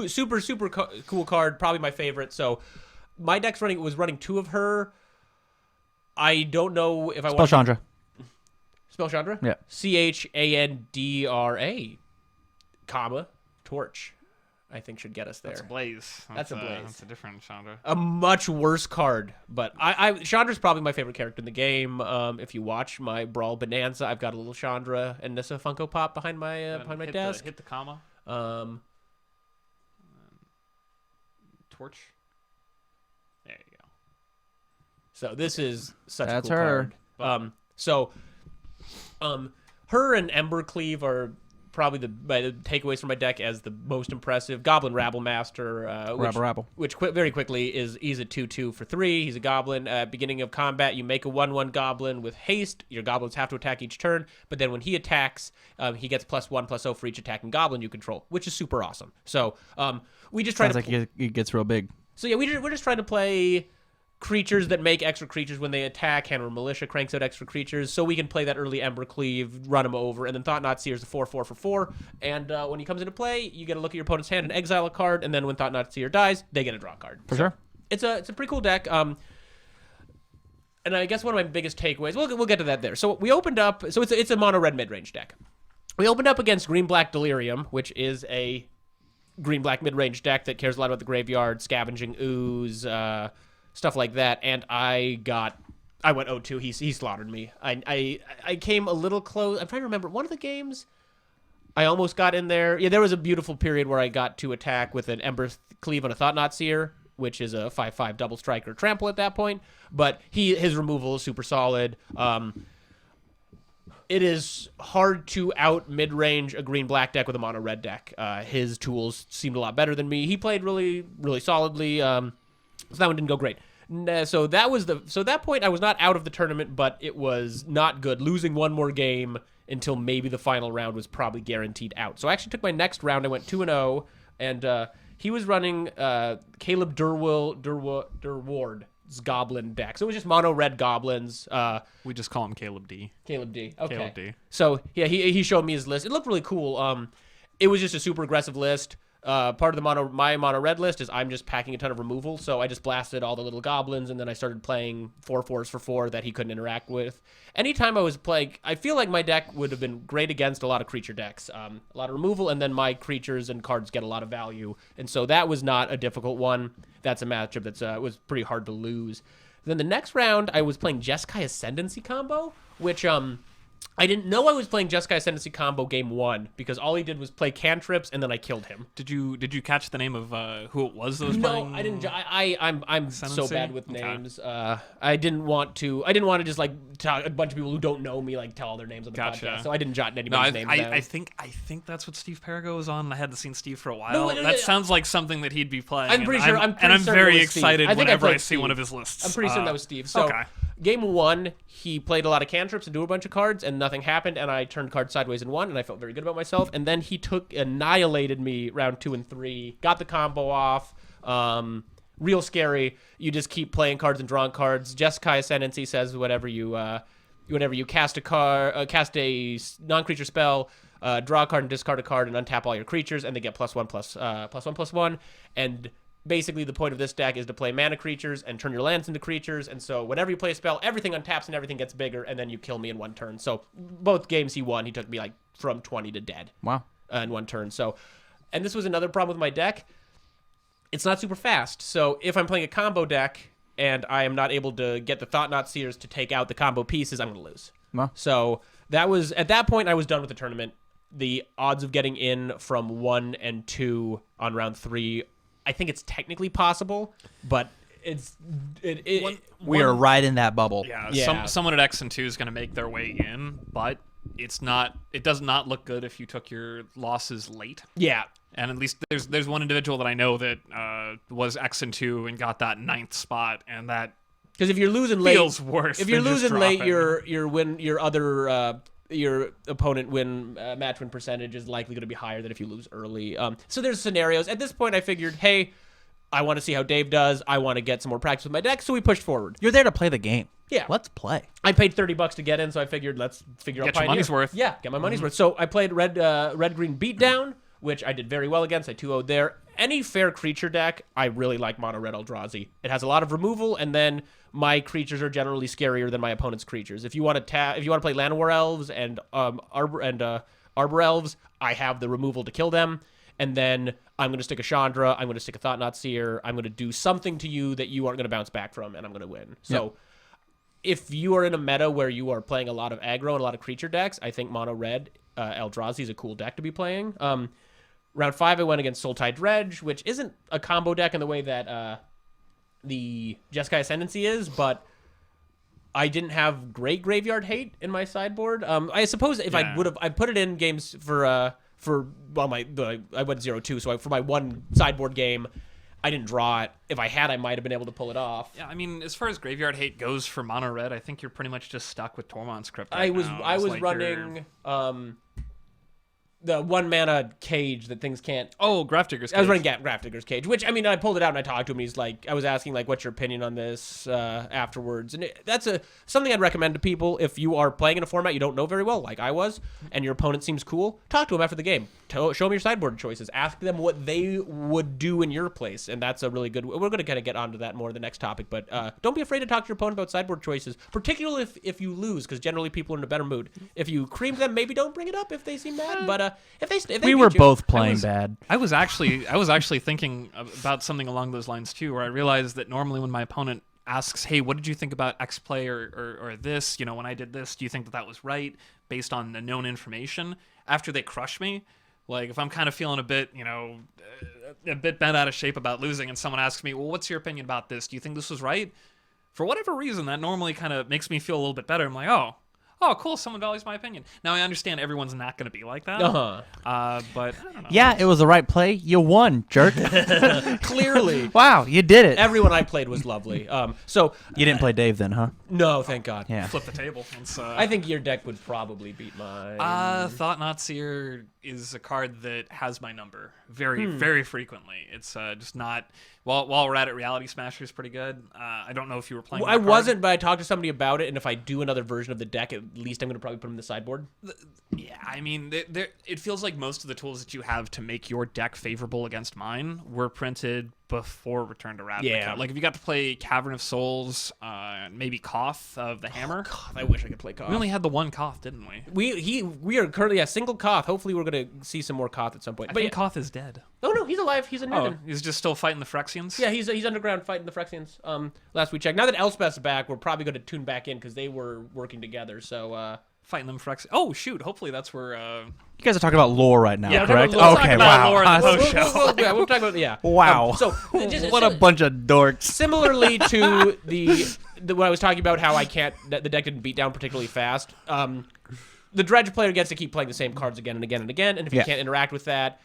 A: Super cool card, probably my favorite. So my deck's was running 2 of her. I don't know if I want
C: Chandra.
A: Spell Chandra?
C: Yeah.
A: Chandra, comma, Torch, I think should get us there.
B: That's a Blaze.
A: That's a Blaze.
B: That's a different Chandra.
A: A much worse card, but Chandra's probably my favorite character in the game. If you watch my Brawl Bonanza, I've got a little Chandra and Nissa Funko Pop behind my desk.
B: Hit the comma. Torch. There you go.
A: So this is such
C: That's
A: a cool
C: her.
A: card. Her and Embercleave are probably the takeaways from my deck as the most impressive. Goblin Rabble Master, which very quickly he's a 2/2 for 3. He's a goblin. Beginning of combat, you make a 1/1 goblin with haste. Your goblins have to attack each turn, but then when he attacks, he gets +1/+0 for each attacking goblin you control, which is super awesome. So we just try
C: Sounds like it gets real big.
A: So yeah, we're just trying to play creatures that make extra creatures when they attack. Handwear Militia cranks out extra creatures, so we can play that early Embercleave, run him over, and then Thought Not Seer is a 4/4 for 4. And when he comes into play, you get to look at your opponent's hand and exile a card, and then when Thought Not Seer dies, they get a draw card.
C: For sure.
A: It's a pretty cool deck. And I guess one of my biggest takeaways, we'll get to that there. So we opened up, so it's a mono red mid-range deck. We opened up against Green-Black Delirium, which is a Green-Black mid-range deck that cares a lot about the graveyard, Scavenging Ooze, stuff like that, and I went 0-2. He slaughtered me. I came a little close. I'm trying to remember one of the games. I almost got in there. Yeah, there was a beautiful period where I got to attack with an Embercleave and a Thought Not Seer, which is a 5/5 double striker trample at that point. But his removal is super solid. It is hard to out mid-range a green-black deck with a mono-red deck. His tools seemed a lot better than me. He played really, really solidly. So that one didn't go great. So that point I was not out of the tournament, but it was not good. Losing one more game until maybe the final round was probably guaranteed out. So I actually took my next round. I went 2-0, and he was running Caleb Durward's Goblin deck. So it was just mono red goblins.
B: We just call him Caleb D.
A: Caleb D. Okay.
B: Caleb D.
A: So yeah, he showed me his list. It looked really cool. It was just a super aggressive list. Part of my mono red list is I'm just packing a ton of removal, so I just blasted all the little goblins, and then I started playing 4/4s for 4 that he couldn't interact with. Anytime I was playing, I feel like my deck would have been great against a lot of creature decks, a lot of removal, and then my creatures and cards get a lot of value, and so that was not a difficult one. That's a matchup that was pretty hard to lose. Then the next round, I was playing Jeskai Ascendancy combo, which I didn't know I was playing Jeskai Ascendancy combo game 1 because all he did was play cantrips and then I killed him.
B: Did you catch the name of who it was that was playing?
A: No, I didn't. I'm so bad with
B: Okay.
A: names. I didn't want to just like tell a bunch of people who don't know me tell all their names on the
B: Gotcha.
A: podcast. So I didn't jot
B: No,
A: anybody's name down.
B: I think that's what Steve Perigo was on. I hadn't seen Steve for a while.
A: No,
B: that sounds like something that he'd be playing.
A: I'm pretty
B: and
A: sure.
B: I'm
A: certain
B: very
A: it was Steve.
B: excited
A: I think
B: whenever I
A: played
B: see
A: Steve.
B: one of his lists.
A: I'm pretty certain that was Steve. So
B: okay.
A: game 1, he played a lot of cantrips and drew a bunch of cards, and nothing happened, and I turned cards sideways and won, and I felt very good about myself. And then he annihilated me round 2 and 3, got the combo off. Real scary. You just keep playing cards and drawing cards. Jeskai Ascendancy says whenever you cast a non-creature spell, draw a card and discard a card and untap all your creatures, and they get +1/+1/+1. And basically, the point of this deck is to play mana creatures and turn your lands into creatures. And so whenever you play a spell, everything untaps and everything gets bigger, and then you kill me in one turn. So both games he won, he took me like from 20 to dead.
C: Wow.
A: In one turn. So, and this was another problem with my deck. It's not super fast. So if I'm playing a combo deck and I am not able to get the Thought-Knot Seers to take out the combo pieces, I'm going to lose.
C: Wow.
A: So that was, at that point, I was done with the tournament. The odds of getting in from 1 and 2 on round 3, I think it's technically possible, but
C: we are right in that bubble.
B: Yeah. Someone at X and 2 is going to make their way in, but it does not look good if you took your losses late.
A: Yeah.
B: And at least there's one individual that I know that was X and 2 and got that 9th spot, and that
A: because if you're losing late,
B: feels worse.
A: If you're
B: than just
A: losing late,
B: dropping.
A: your opponent match win percentage is likely going to be higher than if you lose early. So there's scenarios. At this point, I figured, hey, I want to see how Dave does. I want to get some more practice with my deck, so we pushed forward.
C: You're there to play the game.
A: Yeah.
C: Let's play.
A: I paid $30 to get in, so I figured let's figure out
B: Get your money's worth.
A: Yeah, get my money's worth. So I played red green beatdown, which I did very well against. I 2-0'd there. Any fair creature deck, I really like mono red Eldrazi. It has a lot of removal, and then my creatures are generally scarier than my opponent's creatures. If you want to play Llanowar Elves and Arbor Elves, I have the removal to kill them. And then I'm going to stick a Chandra, I'm going to stick a Thought-Knot Seer, I'm going to do something to you that you aren't going to bounce back from, and I'm going to win. So if you are in a meta where you are playing a lot of aggro and a lot of creature decks, I think mono red Eldrazi is a cool deck to be playing. Round 5, I went against Sultai Dredge, which isn't a combo deck in the way that the Jeskai Ascendancy is, but I didn't have great graveyard hate in my sideboard. I suppose if I put it in games I went 0-2, so for my one sideboard game, I didn't draw it. If I had, I might have been able to pull it off.
B: Yeah, I mean, as far as graveyard hate goes for mono red, I think you're pretty much just stuck with Tormod's Crypt.
A: I was running the 1-mana cage that things can't.
B: Oh, Grafdigger's Cage.
A: I was running Grafdigger's Cage, which, I mean, I pulled it out and I talked to him. He's like, I was asking, like, what's your opinion on this afterwards? And that's something I'd recommend to people if you are playing in a format you don't know very well, like I was, and your opponent seems cool. Talk to him after the game. Show them your sideboard choices. Ask them what they would do in your place, and that's a really good. We're going to kind of get onto that more in the next topic, but don't be afraid to talk to your opponent about sideboard choices, particularly if you lose, because generally people are in a better mood. If you cream them, maybe don't bring it up if they seem mad, but if they
C: we were both playing bad.
B: I was actually thinking about something along those lines too, where I realized that normally when my opponent asks, "Hey, what did you think about X play or this? You know, when I did this, do you think that was right based on the known information?" After they crush me, like if I'm kind of feeling a bit bent out of shape about losing, and someone asks me, "Well, what's your opinion about this? Do you think this was right?" For whatever reason, that normally kind of makes me feel a little bit better. I'm like, oh, cool, someone values my opinion. Now, I understand everyone's not going to be like that, but I don't know.
C: Yeah, it was the right play. You won, jerk.
A: Clearly.
C: Wow, you did it.
A: Everyone I played was lovely. So
C: you didn't play Dave then, huh?
A: No, thank God.
C: Yeah.
B: Flip the table.
A: I think your deck would probably beat mine.
B: Thought-Knot Seer is a card that has my number very, very frequently. It's just not... While we're at it, Reality Smasher is pretty good. I don't know if you were playing.
A: I wasn't, but I talked to somebody about it, and if I do another version of the deck, at least I'm going to probably put them in the sideboard.
B: Yeah, I mean, it feels like most of the tools that you have to make your deck favorable against mine were printed before Return to Ravnica.
A: Yeah.
B: Like if you got to play Cavern of Souls, maybe Koth of the Hammer.
A: God, I wish I could play Koth.
B: We only had the one Koth, didn't we?
A: We are currently a single Koth. Hopefully, we're going to see some more Koth at some point.
B: I think Koth is dead.
A: Oh no, he's alive. He's in Newton.
B: He's just still fighting the Phyrexians?
A: Yeah, he's underground fighting the Phyrexians. Last we checked. Now that Elspeth's back, we're probably going to tune back in because they were working together. So
B: fighting them Phyrexians. Oh shoot! Hopefully that's where.
C: You guys are talking about lore right now,
B: Yeah,
C: correct?
B: lore.
C: Okay,
B: Wow.
C: wow.
A: we'll talk about
C: Wow.
A: What
C: a bunch of dorks.
A: Similarly to the when I was talking about how the deck didn't beat down particularly fast. The Dredge player gets to keep playing the same cards again and again and again, and if you can't interact with that,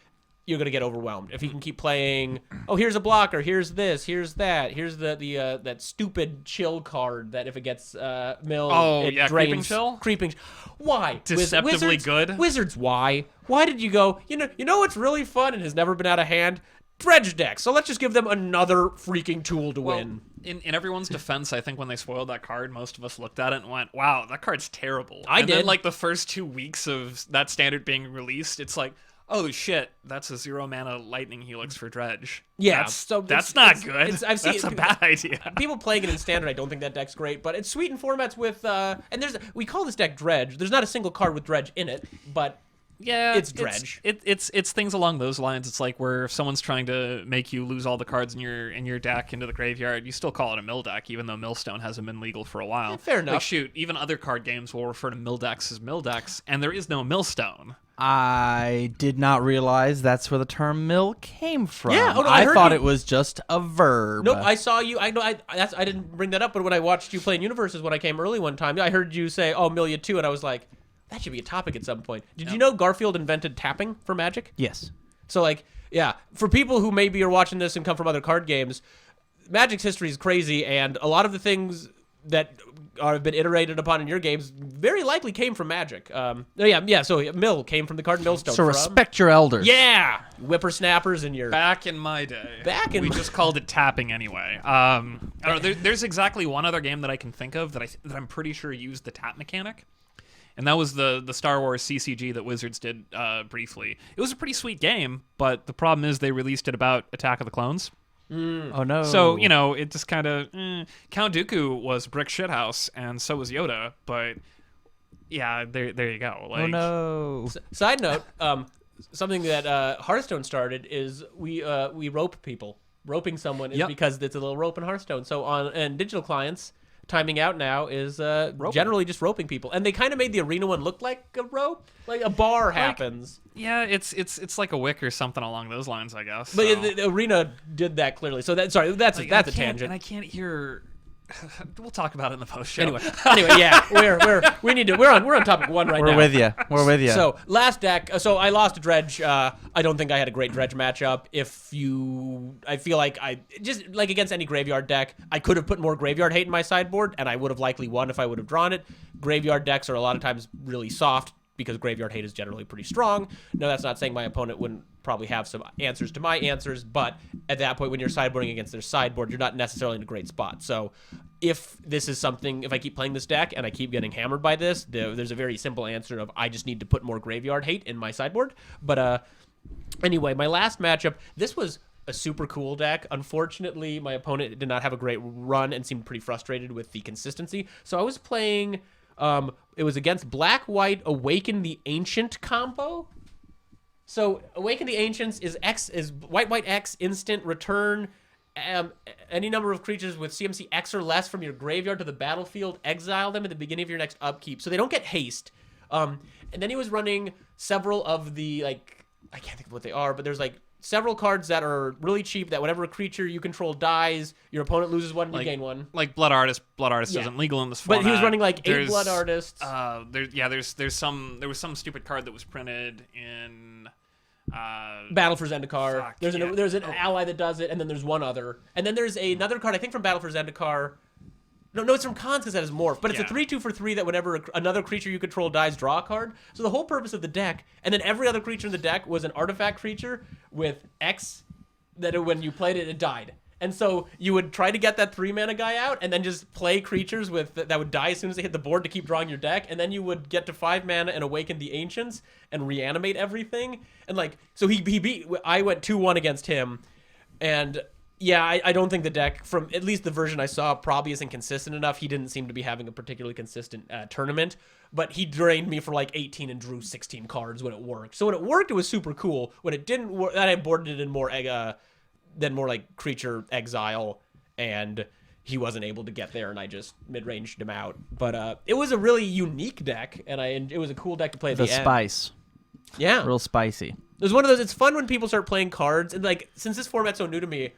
A: you're going to get overwhelmed. If you can keep playing, here's a blocker, here's this, here's that, here's the that stupid chill card that if it gets milled, it drains.
B: Creeping Chill?
A: Creeping. Why?
B: Deceptively good?
A: Wizards, why? Why did you go, you know what's really fun and has never been out of hand? Dredge decks. So let's just give them another freaking tool to win.
B: In everyone's defense, I think when they spoiled that card, most of us looked at it and went, wow, that card's terrible.
A: I
B: and
A: did.
B: Then, like, the first 2 weeks of that standard being released, it's like, oh, shit, that's a 0-mana Lightning Helix for Dredge.
A: Yeah,
B: That's not good.
A: I've seen
B: that's a bad idea.
A: People playing it in Standard, I don't think that deck's great, but it's sweet in formats with, and we call this deck Dredge. There's not a single card with Dredge in it, but...
B: Yeah,
A: it's Dredge.
B: It's things along those lines. It's like where if someone's trying to make you lose all the cards in your deck into the graveyard, you still call it a mill deck, even though Millstone hasn't been legal for a while.
A: Fair enough.
B: Like, shoot, even other card games will refer to mill decks as mill decks, and there is no Millstone.
C: I did not realize that's where the term mill came from.
A: Yeah,
C: I
A: heard
C: thought
A: you-
C: it was just a verb.
A: Nope, I saw you. I know. I didn't bring that up, but when I watched you play in Universes when I came early one time, I heard you say, "Oh, Milia too," and I was like, "That should be a topic at some point." Did you know Garfield invented tapping for Magic?
C: Yes.
A: So, like, yeah, for people who maybe are watching this and come from other card games, Magic's history is crazy, and a lot of the things that have been iterated upon in your games very likely came from Magic. So Mill came from the card Millstone.
C: So respect your elders.
A: Yeah, whippersnappers and your...
B: Back in my day,
A: we
B: just called it tapping anyway. I don't know. There's exactly one other game that I can think of that I'm pretty sure used the tap mechanic. And that was the Star Wars CCG that Wizards did briefly. It was a pretty sweet game, but the problem is they released it about Attack of the Clones.
C: Oh, no.
B: So, it just kind of... Count Dooku was brick shithouse, and so was Yoda, but yeah, there you go. Like,
C: oh, no.
A: Side note, something that Hearthstone started is we rope people. Roping someone is because it's a little rope in Hearthstone. So and digital clients... Timing out now is generally just roping people, and they kind of made the arena one look like a rope, like a bar happens.
B: Yeah, it's like a wick or something along those lines, I guess.
A: But
B: so.
A: the arena did that clearly. So that's a tangent.
B: And I can't hear. We'll talk about it in the post show.
A: Anyway, yeah, we're on topic one right now.
C: We're with you. We're with you.
A: So last deck. So I lost to Dredge. I don't think I had a great Dredge matchup. I feel like I just like against any graveyard deck, I could have put more graveyard hate in my sideboard, and I would have likely won if I would have drawn it. Graveyard decks are a lot of times really soft because graveyard hate is generally pretty strong. No, that's not saying my opponent wouldn't probably have some answers to my answers, but at that point when you're sideboarding against their sideboard, you're not necessarily in a great spot. So if I keep playing this deck and I keep getting hammered by this, there's a very simple answer of I just need to put more graveyard hate in my sideboard. But anyway, my last matchup, this was a super cool deck. Unfortunately, my opponent did not have a great run and seemed pretty frustrated with the consistency. So I was playing... it was against Black-White Awaken the Ancient combo. So Awaken the Ancients is white X instant return any number of creatures with CMC X or less from your graveyard to the battlefield, exile them at the beginning of your next upkeep. So they don't get haste. And then he was running several of the, like, I can't think of what they are, but there's like several cards that are really cheap that whenever a creature you control dies, your opponent loses one and you gain one.
B: Like Blood Artist. Blood Artist isn't legal in this format.
A: But he was running like 8 Blood Artists.
B: There was some stupid card that was printed in
A: Battle for Zendikar.
B: Fuck,
A: There's an ally that does it, and then there's one other. And then there's another card, I think from Battle for Zendikar. No, it's from Khans because that is Morph. But it's a 3/2 for 3 that whenever another creature you control dies, draw a card. So the whole purpose of the deck, and then every other creature in the deck was an artifact creature with X that when you played it, it died. And so you would try to get that 3-mana guy out and then just play creatures that would die as soon as they hit the board to keep drawing your deck. And then you would get to 5 mana and Awaken the Ancients and reanimate everything. And so I went 2-1 against him. And yeah, I don't think the deck, from at least the version I saw, probably isn't consistent enough. He didn't seem to be having a particularly consistent tournament. But he drained me for 18 and drew 16 cards when it worked. So when it worked, it was super cool. When it didn't work, I boarded it in more like creature exile, and he wasn't able to get there, and I just mid-ranged him out. But it was a really unique deck, and it was a cool deck to play at the end.
C: The spice.
A: Yeah.
C: Real spicy.
A: It was one of those, it's fun when people start playing cards, and since this format's so new to me,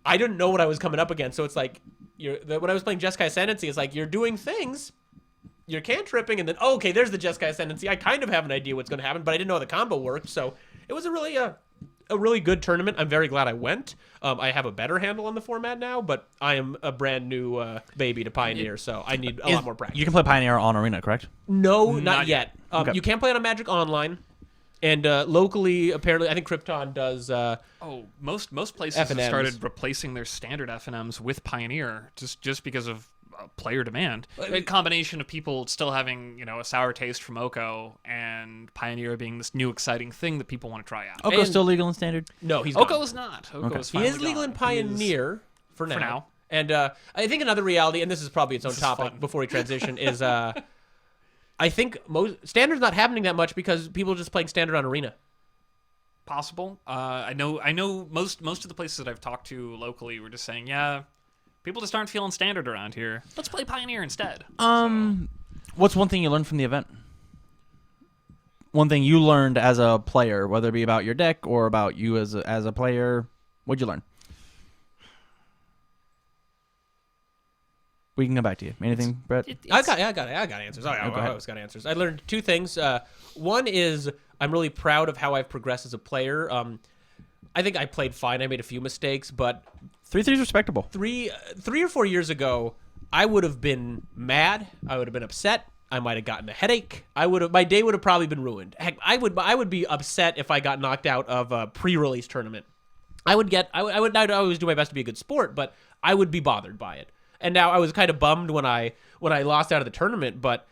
A: I didn't know what I was coming up against, so it's when I was playing Jeskai Ascendancy, it's like, you're doing things, you're cantripping, and then, okay, there's the Jeskai Ascendancy. I kind of have an idea what's going to happen, but I didn't know how the combo worked, so it was a really good tournament. I'm very glad I went. I have a better handle on the format now, but I am a brand new baby to Pioneer, so I need a lot more practice.
C: You can play Pioneer on Arena, correct?
A: No, not yet.
C: Okay.
A: You can play it on Magic Online. And locally, apparently, I think Krypton does.
B: Most places
A: F&Ms.
B: have started replacing their standard F&Ms with Pioneer just because of player demand. A combination of people still having a sour taste from Oko and Pioneer being this new exciting thing that people want to try out.
C: Oko's still legal in standard?
A: No, he's
B: Oko
A: gone.
B: is not. Oko is
A: He
B: finally
A: is legal in
B: gone.
A: Pioneer for now.
B: for now.
A: And I think another reality, and this is probably its own topic
B: fun.
A: before we transition, is I think standard's not happening that much because people are just playing standard on Arena.
B: Possible. I know most of the places that I've talked to locally were just saying, yeah, people just aren't feeling standard around here. Let's play Pioneer instead.
C: What's one thing you learned from the event? One thing you learned as a player, whether it be about your deck or about you as a player. What'd you learn? We can come back to you. Anything, Brett?
A: I got answers. I always got answers. I learned two things. One is I'm really proud of how I've progressed as a player. I think I played fine. I made a few mistakes, but
C: 3-3 is respectable.
A: three or 4 years ago, I would have been mad. I would have been upset. I might have gotten a headache. My day would have probably been ruined. Heck, I would be upset if I got knocked out of a pre-release tournament. I would always do my best to be a good sport, but I would be bothered by it. And now I was kind of bummed when I lost out of the tournament, but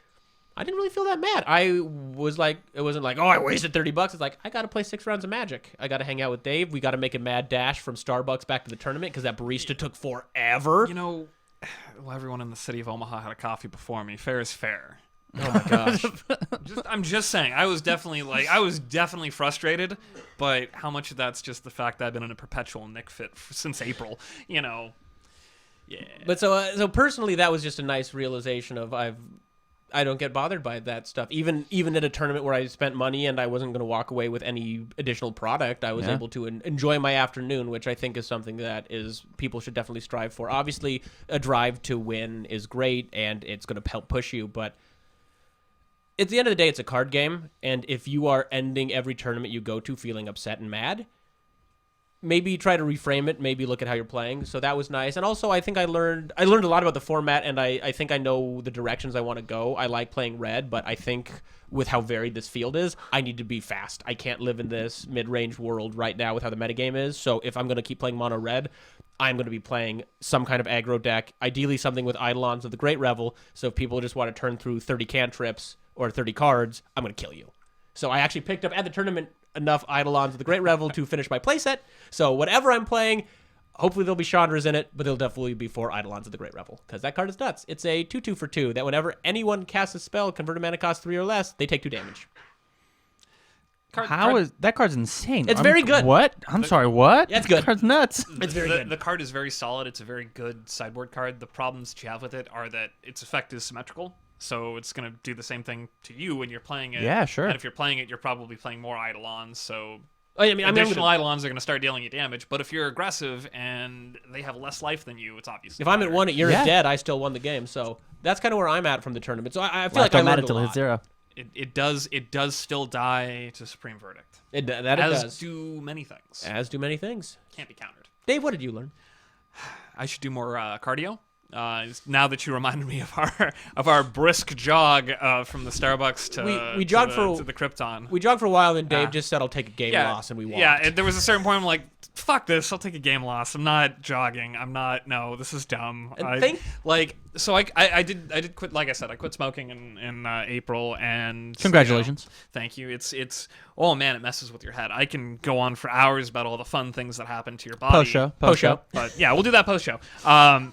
A: I didn't really feel that mad. I was like, it wasn't like, oh, I wasted $30. It's like, I got to play 6 rounds of Magic. I got to hang out with Dave. We got to make a mad dash from Starbucks back to the tournament because that barista took forever.
B: Everyone in the city of Omaha had a coffee before me. Fair is fair.
A: Oh my gosh.
B: I'm just saying, I was definitely frustrated, but how much of that's just the fact that I've been in a perpetual Nick fit since April, Yeah.
A: But so personally, that was just a nice realization of I don't get bothered by that stuff. Even at a tournament where I spent money and I wasn't going to walk away with any additional product, I was able to enjoy my afternoon, which I think is something that people should definitely strive for. Obviously, a drive to win is great and it's going to help push you, but at the end of the day, it's a card game, and if you are ending every tournament you go to feeling upset and mad, maybe try to reframe it, maybe look at how you're playing. So that was nice. And also, I think I learned a lot about the format, and I think I know the directions I want to go. I like playing red, but I think with how varied this field is, I need to be fast. I can't live in this mid-range world right now with how the metagame is. So if I'm going to keep playing mono red, I'm going to be playing some kind of aggro deck, ideally something with Eidolons of the Great Revel. So if people just want to turn through 30 cantrips or 30 cards, I'm going to kill you. So I actually picked up at the tournament enough Eidolons of the Great Revel to finish my playset. So whatever I'm playing, hopefully there'll be Chandras in it, but there'll definitely be 4 Eidolons of the Great Revel, because that card is nuts. It's a 2/2 for 2 that whenever anyone casts a spell, converted mana cost 3 or less, they take 2 damage.
C: That card's insane?
A: It's very good.
C: What? I'm sorry, what?
A: That's good.
C: That card's nuts.
A: It's very good.
B: The card is very solid. It's a very good sideboard card. The problems that you have with it are that its effect is symmetrical. So it's going to do the same thing to you when you're playing it.
C: Yeah, sure.
B: And if you're playing it, you're probably playing more Eidolons. So
A: additional
B: additional Eidolons are going to start dealing you damage. But if you're aggressive and they have less life than you, it's obviously
A: If I'm at
B: better.
A: 1 and you're dead, I still won the game. So that's kind of where I'm at from the tournament. So I feel like I
C: don't matter
A: learned a
C: till it
A: lot.
C: hits 0.
B: It does still die to Supreme Verdict.
A: It
B: As
A: does.
B: do many things.
A: As do many things.
B: Can't be countered.
A: Dave, what did you learn?
B: I should do more cardio. Now that you reminded me of our brisk jog from the Starbucks to
A: we jogged
B: to the Krypton.
A: We jogged for a while, and Dave just said, "I'll take a game loss," and we walked.
B: Yeah, and there was a certain point I'm like, "Fuck this! I'll take a game loss. I'm not jogging. I'm not. No, this is dumb." So I did quit. Like I said, I quit smoking in April, and
C: Congratulations.
B: Thank you. It's oh man, it messes with your head. I can go on for hours about all the fun things that happen to your body.
C: Post show.
B: But yeah, we'll do that post show.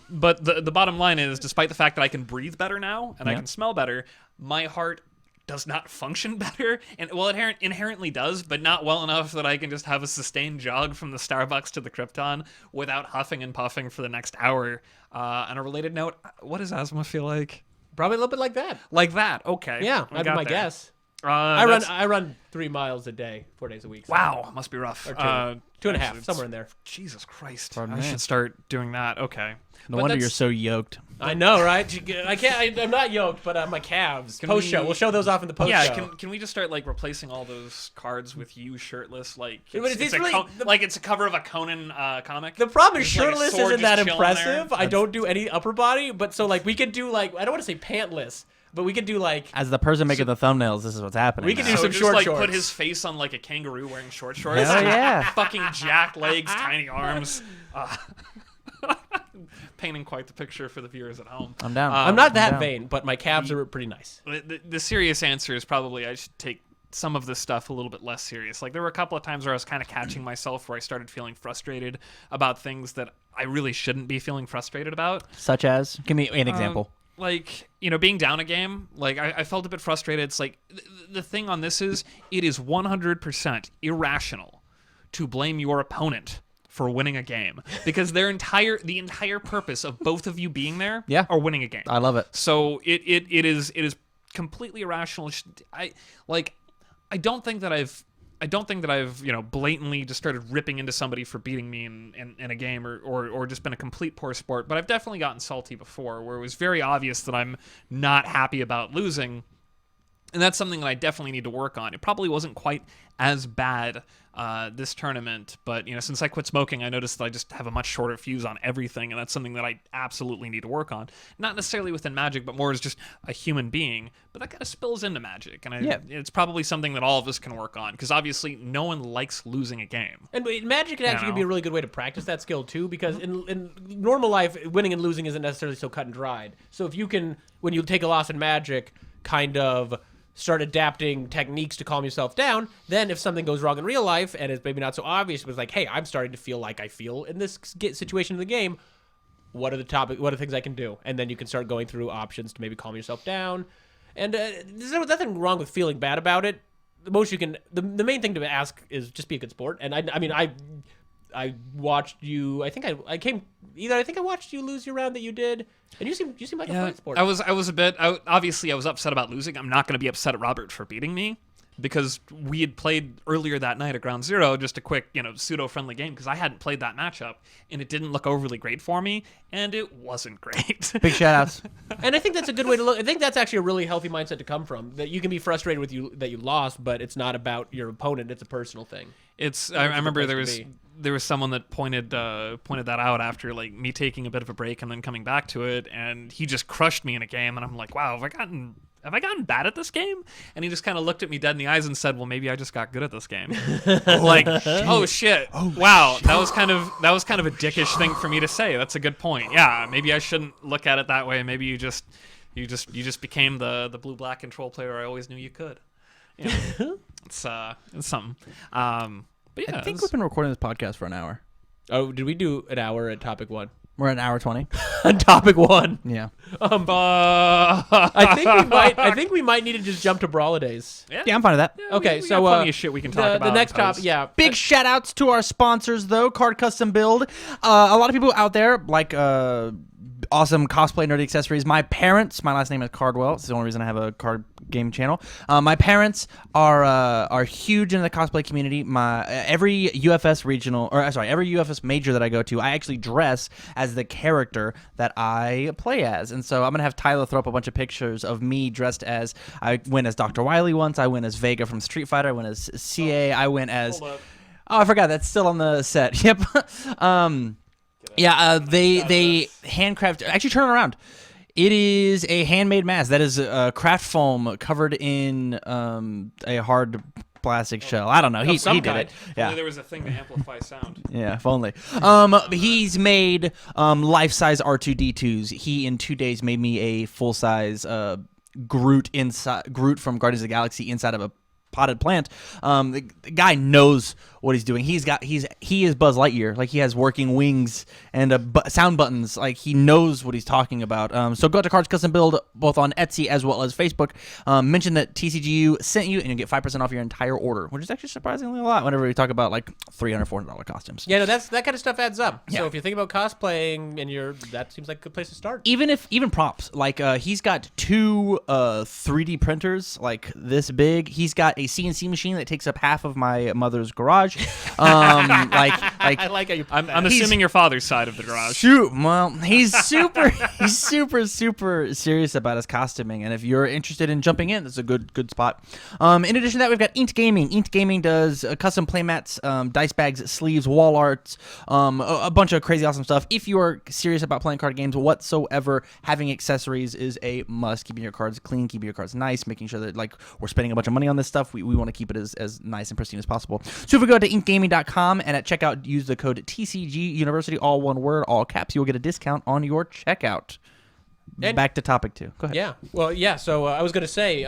B: But the bottom line is, despite the fact that I can breathe better now and I can smell better, my heart does not function better. And well, it inherently does, but not well enough that I can just have a sustained jog from the Starbucks to the Krypton without huffing and puffing for the next hour. On a related note, what does asthma feel like?
A: Probably a little bit like that.
B: Like that. Okay.
A: Yeah,
B: I
A: that'd be
B: got
A: my
B: there.
A: guess.
B: That's-
A: I run 3 miles a day, 4 days a week. So.
B: Wow, must be rough.
A: Or 2.5,
B: actually,
A: somewhere in there.
B: Jesus Christ.
C: Pardon
B: I
C: me.
B: should start doing that. Okay.
C: No
B: But
C: wonder
B: that's-
C: you're so yoked.
A: I know, right? I can't. I'm not yoked, but my calves. Post show. We'll show those off in the post show.
B: Yeah, can we just start like replacing all those cards with you shirtless? Like
A: But it's really-
B: like it's a cover of a Conan comic.
A: The problem is
B: Just like a
A: shirtless
B: sword
A: isn't that
B: just chilling there.
A: impressive. I don't do any upper body, but so like we could do like I don't want to say pantless, But we could do like
C: As the person making the thumbnails, this is what's happening.
A: We could
C: now.
A: do some
B: just
A: short
B: like
A: shorts.
B: put his face on like a kangaroo wearing short shorts.
C: Hell yeah.
B: Fucking jack legs, tiny arms. Painting quite the picture for the viewers at home.
C: I'm down.
A: I'm not that
C: down.
A: vain, but my calves are pretty nice.
B: The serious answer is probably I should take some of this stuff a little bit less serious. Like there were a couple of times where I was kind of catching myself where I started feeling frustrated about things that I really shouldn't be feeling frustrated about.
C: Such as? Give me an example.
B: Like, being down a game, like I felt a bit frustrated. It's like the thing on this is it is 100% irrational to blame your opponent for winning a game because the entire purpose of both of you being there are winning a game.
C: I love it.
B: So it is completely irrational. I don't think that I've blatantly just started ripping into somebody for beating me in a game or just been a complete poor sport, but I've definitely gotten salty before where it was very obvious that I'm not happy about losing. And that's something that I definitely need to work on. It probably wasn't quite as bad this tournament, but since I quit smoking, I noticed that I just have a much shorter fuse on everything, and that's something that I absolutely need to work on. Not necessarily within Magic, but more as just a human being. But that kind of spills into Magic, and it's probably something that all of us can work on, because obviously no one likes losing a game.
A: And Magic can actually be a really good way to practice that skill too, because in normal life, winning and losing isn't necessarily so cut and dried. So if you can, when you take a loss in Magic, kind of start adapting techniques to calm yourself down, then if something goes wrong in real life and it's maybe not so obvious, it was like, hey, I'm starting to feel like I feel in this situation in the game. What are the things I can do? And then you can start going through options to maybe calm yourself down. And there's nothing wrong with feeling bad about it. The most you can, the main thing to ask is just be a good sport. And I watched you. I think I watched you lose your round that you did, and you seem like a fun sport.
B: I was a bit. Obviously, I was upset about losing. I'm not going to be upset at Robert for beating me, because we had played earlier that night at Ground Zero, just a quick, pseudo-friendly game, because I hadn't played that matchup, and it didn't look overly great for me, and it wasn't great.
C: Big shout-outs.
A: And I think that's a good way to look. I think that's actually a really healthy mindset to come from, that you can be frustrated with that you lost, but it's not about your opponent. It's a personal thing.
B: I remember there was someone that pointed that out after like me taking a bit of a break and then coming back to it, and he just crushed me in a game, and I'm like, wow, have I gotten bad at this game? And he just kind of looked at me dead in the eyes and said, well, maybe I just got good at this game. Like, oh shit. Wow. That was kind of a dickish thing for me to say. That's a good point. Yeah, maybe I shouldn't look at it that way. Maybe you just became the blue-black control player I always knew you could. It's something. But yeah,
C: I think we've been recording this podcast for an hour.
A: Oh, did we do an hour at topic 1?
C: We're at an hour 20.
A: On topic 1.
C: Yeah.
A: I think we might need to just jump to Brawlidays.
C: Yeah, I'm fine with that.
B: Yeah,
A: Okay,
B: we
A: so
B: got plenty of shit we can talk about.
A: The next
B: in post.
A: topic, yeah.
C: Big shout outs to our sponsors, though. Card Custom Build. A lot of people out there like awesome cosplay nerdy accessories. My parents, my last name is Cardwell. It's the only reason I have a card game channel. My parents are huge in the cosplay community. Every UFS major that I go to, I actually dress as the character that I play as. And so I'm gonna have Tyler throw up a bunch of pictures of me dressed as. I went as Dr. Wily once. I went as Vega from Street Fighter. I went as CA. I went as. Oh, I forgot. That's still on the set. Yep. Yeah, they handcraft. Actually, turn it around. It is a handmade mask. That is craft foam covered in a hard plastic shell. I don't know. He did it.
B: Yeah. Only there was a thing to amplify sound.
C: Yeah, if only. He's made life-size R2-D2s. He in 2 days made me a full-size Groot from Guardians of the Galaxy inside of a potted plant. The guy knows what he's doing. He is Buzz Lightyear. Like, he has working wings and sound buttons. Like, he knows what he's talking about. So go to Cards Custom Build both on Etsy as well as Facebook. Mention that TCGU sent you, and you'll get 5% off your entire order, which is actually surprisingly a lot whenever we talk about like $300, $400 costumes.
A: Yeah, no, that kind of stuff adds up.
C: Yeah.
A: So if you think about cosplaying and that seems like a good place to start.
C: Even props, like he's got 2 3D printers like this big. He's got got a CNC machine that takes up half of my mother's garage.
A: I like how you.
B: I'm assuming your father's side of the garage.
C: Shoot, well, he's super serious about his costuming, and if you're interested in jumping in, that's a good spot. In addition to that, we've got Inked Gaming. Inked Gaming does custom playmats, dice bags, sleeves, wall arts, a bunch of crazy awesome stuff. If you are serious about playing card games whatsoever, having accessories is a must. Keeping your cards clean, keeping your cards nice, making sure that like we're spending a bunch of money on this stuff. We want to keep it as nice and pristine as possible. So if we go to inkgaming.com and at checkout use the code TCG University, all one word, all caps, you will get a discount on your checkout.
A: And
C: back to topic 2. Go ahead.
A: Yeah. Well, yeah. So I was gonna say,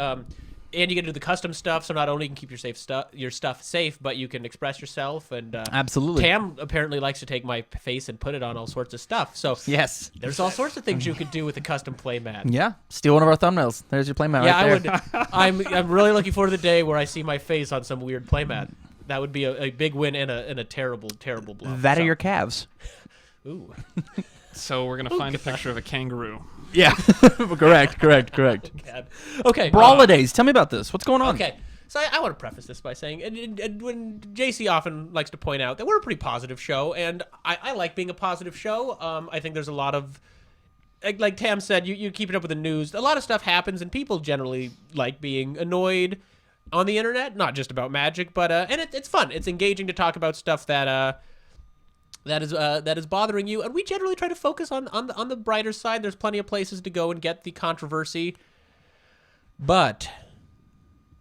A: and you get to do the custom stuff. So not only you can keep your stuff safe, but you can express yourself. And
C: Absolutely.
A: Tam apparently likes to take my face and put it on all sorts of stuff. So
C: Yes.
A: there's all sorts of things you could do with a custom playmat.
C: Yeah. Steal one of our thumbnails. There's your playmat
A: Yeah,
C: right there.
A: I would. I'm really looking forward to the day where I see my face on some weird playmat. That would be a big win and a terrible blow.
C: That are your calves.
A: Ooh.
B: So we're gonna find a picture of a kangaroo.
C: Yeah. correct.
A: God. Okay.
C: Brawlidays. Tell me about this. What's going on?
A: Okay. So I want to preface this by saying, and when JC often likes to point out that we're a pretty positive show, and I like being a positive show. I think there's a lot of, like Tam said, you keep it up with the news. A lot of stuff happens, and people generally like being annoyed on the internet, not just about Magic, but and it's fun. It's engaging to talk about stuff that is bothering you, and we generally try to focus on the brighter side. There's plenty of places to go and get the controversy, but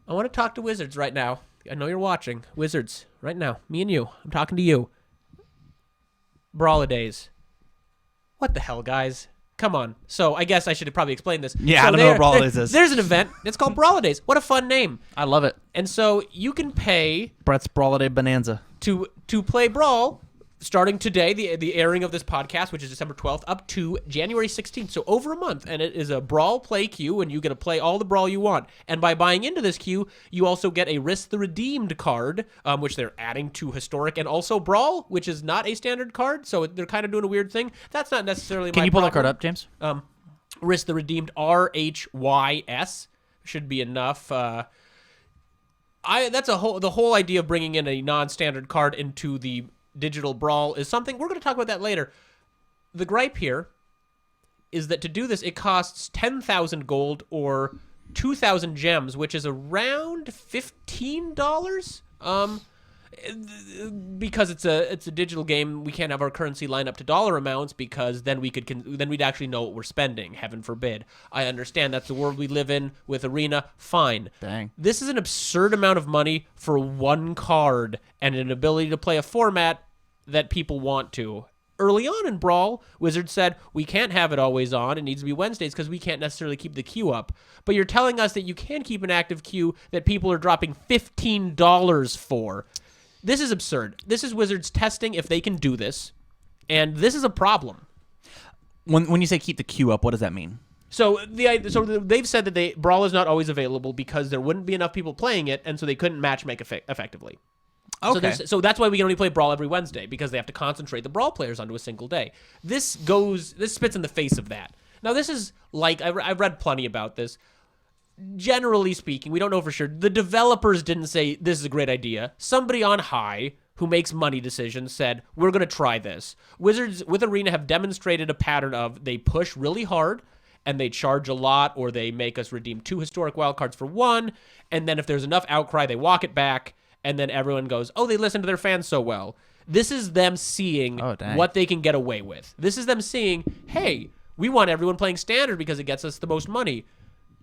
A: I want to talk to Wizards right now. I know you're watching. Wizards, right now, me and you. I'm talking to you. Brawlidays. What the hell, guys? Come on. So I guess I should probably explain this.
C: Yeah,
A: so
C: I don't know what Brawlidays is.
A: There's an event. It's called Brawlidays. What a fun name.
C: I love it.
A: And so you can pay
C: Brett's Brawliday Bonanza.
A: to play Brawl starting today, the airing of this podcast, which is December 12th, up to January 16th, so over a month. And it is a Brawl play queue, and you get to play all the Brawl you want. And by buying into this queue, you also get a Risk the Redeemed card, which they're adding to Historic, and also Brawl, which is not a standard card, so they're kind of doing a weird thing. That's not necessarily
C: Can
A: my
C: you pull that
A: problem.
C: card up, James?
A: Risk the Redeemed, RHYS, should be enough. That's the whole idea of bringing in a non-standard card into the digital Brawl is something we're going to talk about that later. The gripe here is that to do this, it costs 10,000 gold or 2,000 gems, which is around $15. Because it's a digital game, we can't have our currency line up to dollar amounts because then we'd actually know what we're spending. Heaven forbid. I understand that's the world we live in with Arena. Fine.
C: Dang.
A: This is an absurd amount of money for one card and an ability to play a format that people want to. Early on in Brawl, Wizards said, we can't have it always on. It needs to be Wednesdays because we can't necessarily keep the queue up. But you're telling us that you can keep an active queue that people are dropping $15 for. This is absurd. This is Wizards testing if they can do this, and this is a problem.
C: When you say keep the queue up, what does that mean?
A: So they've said that Brawl is not always available because there wouldn't be enough people playing it, and so they couldn't matchmake effectively.
C: Okay.
A: So that's why we can only play Brawl every Wednesday, because they have to concentrate the Brawl players onto a single day. This spits in the face of that. Now, this is like, I've read plenty about this. Generally speaking, we don't know for sure. The developers didn't say, this is a great idea. Somebody on high who makes money decisions said, we're going to try this. Wizards with Arena have demonstrated a pattern of they push really hard, and they charge a lot, or they make us redeem 2 historic wildcards for 1, and then if there's enough outcry, they walk it back, and then everyone goes, oh, they listen to their fans so well. This is them seeing what they can get away with. This is them seeing, hey, we want everyone playing Standard because it gets us the most money.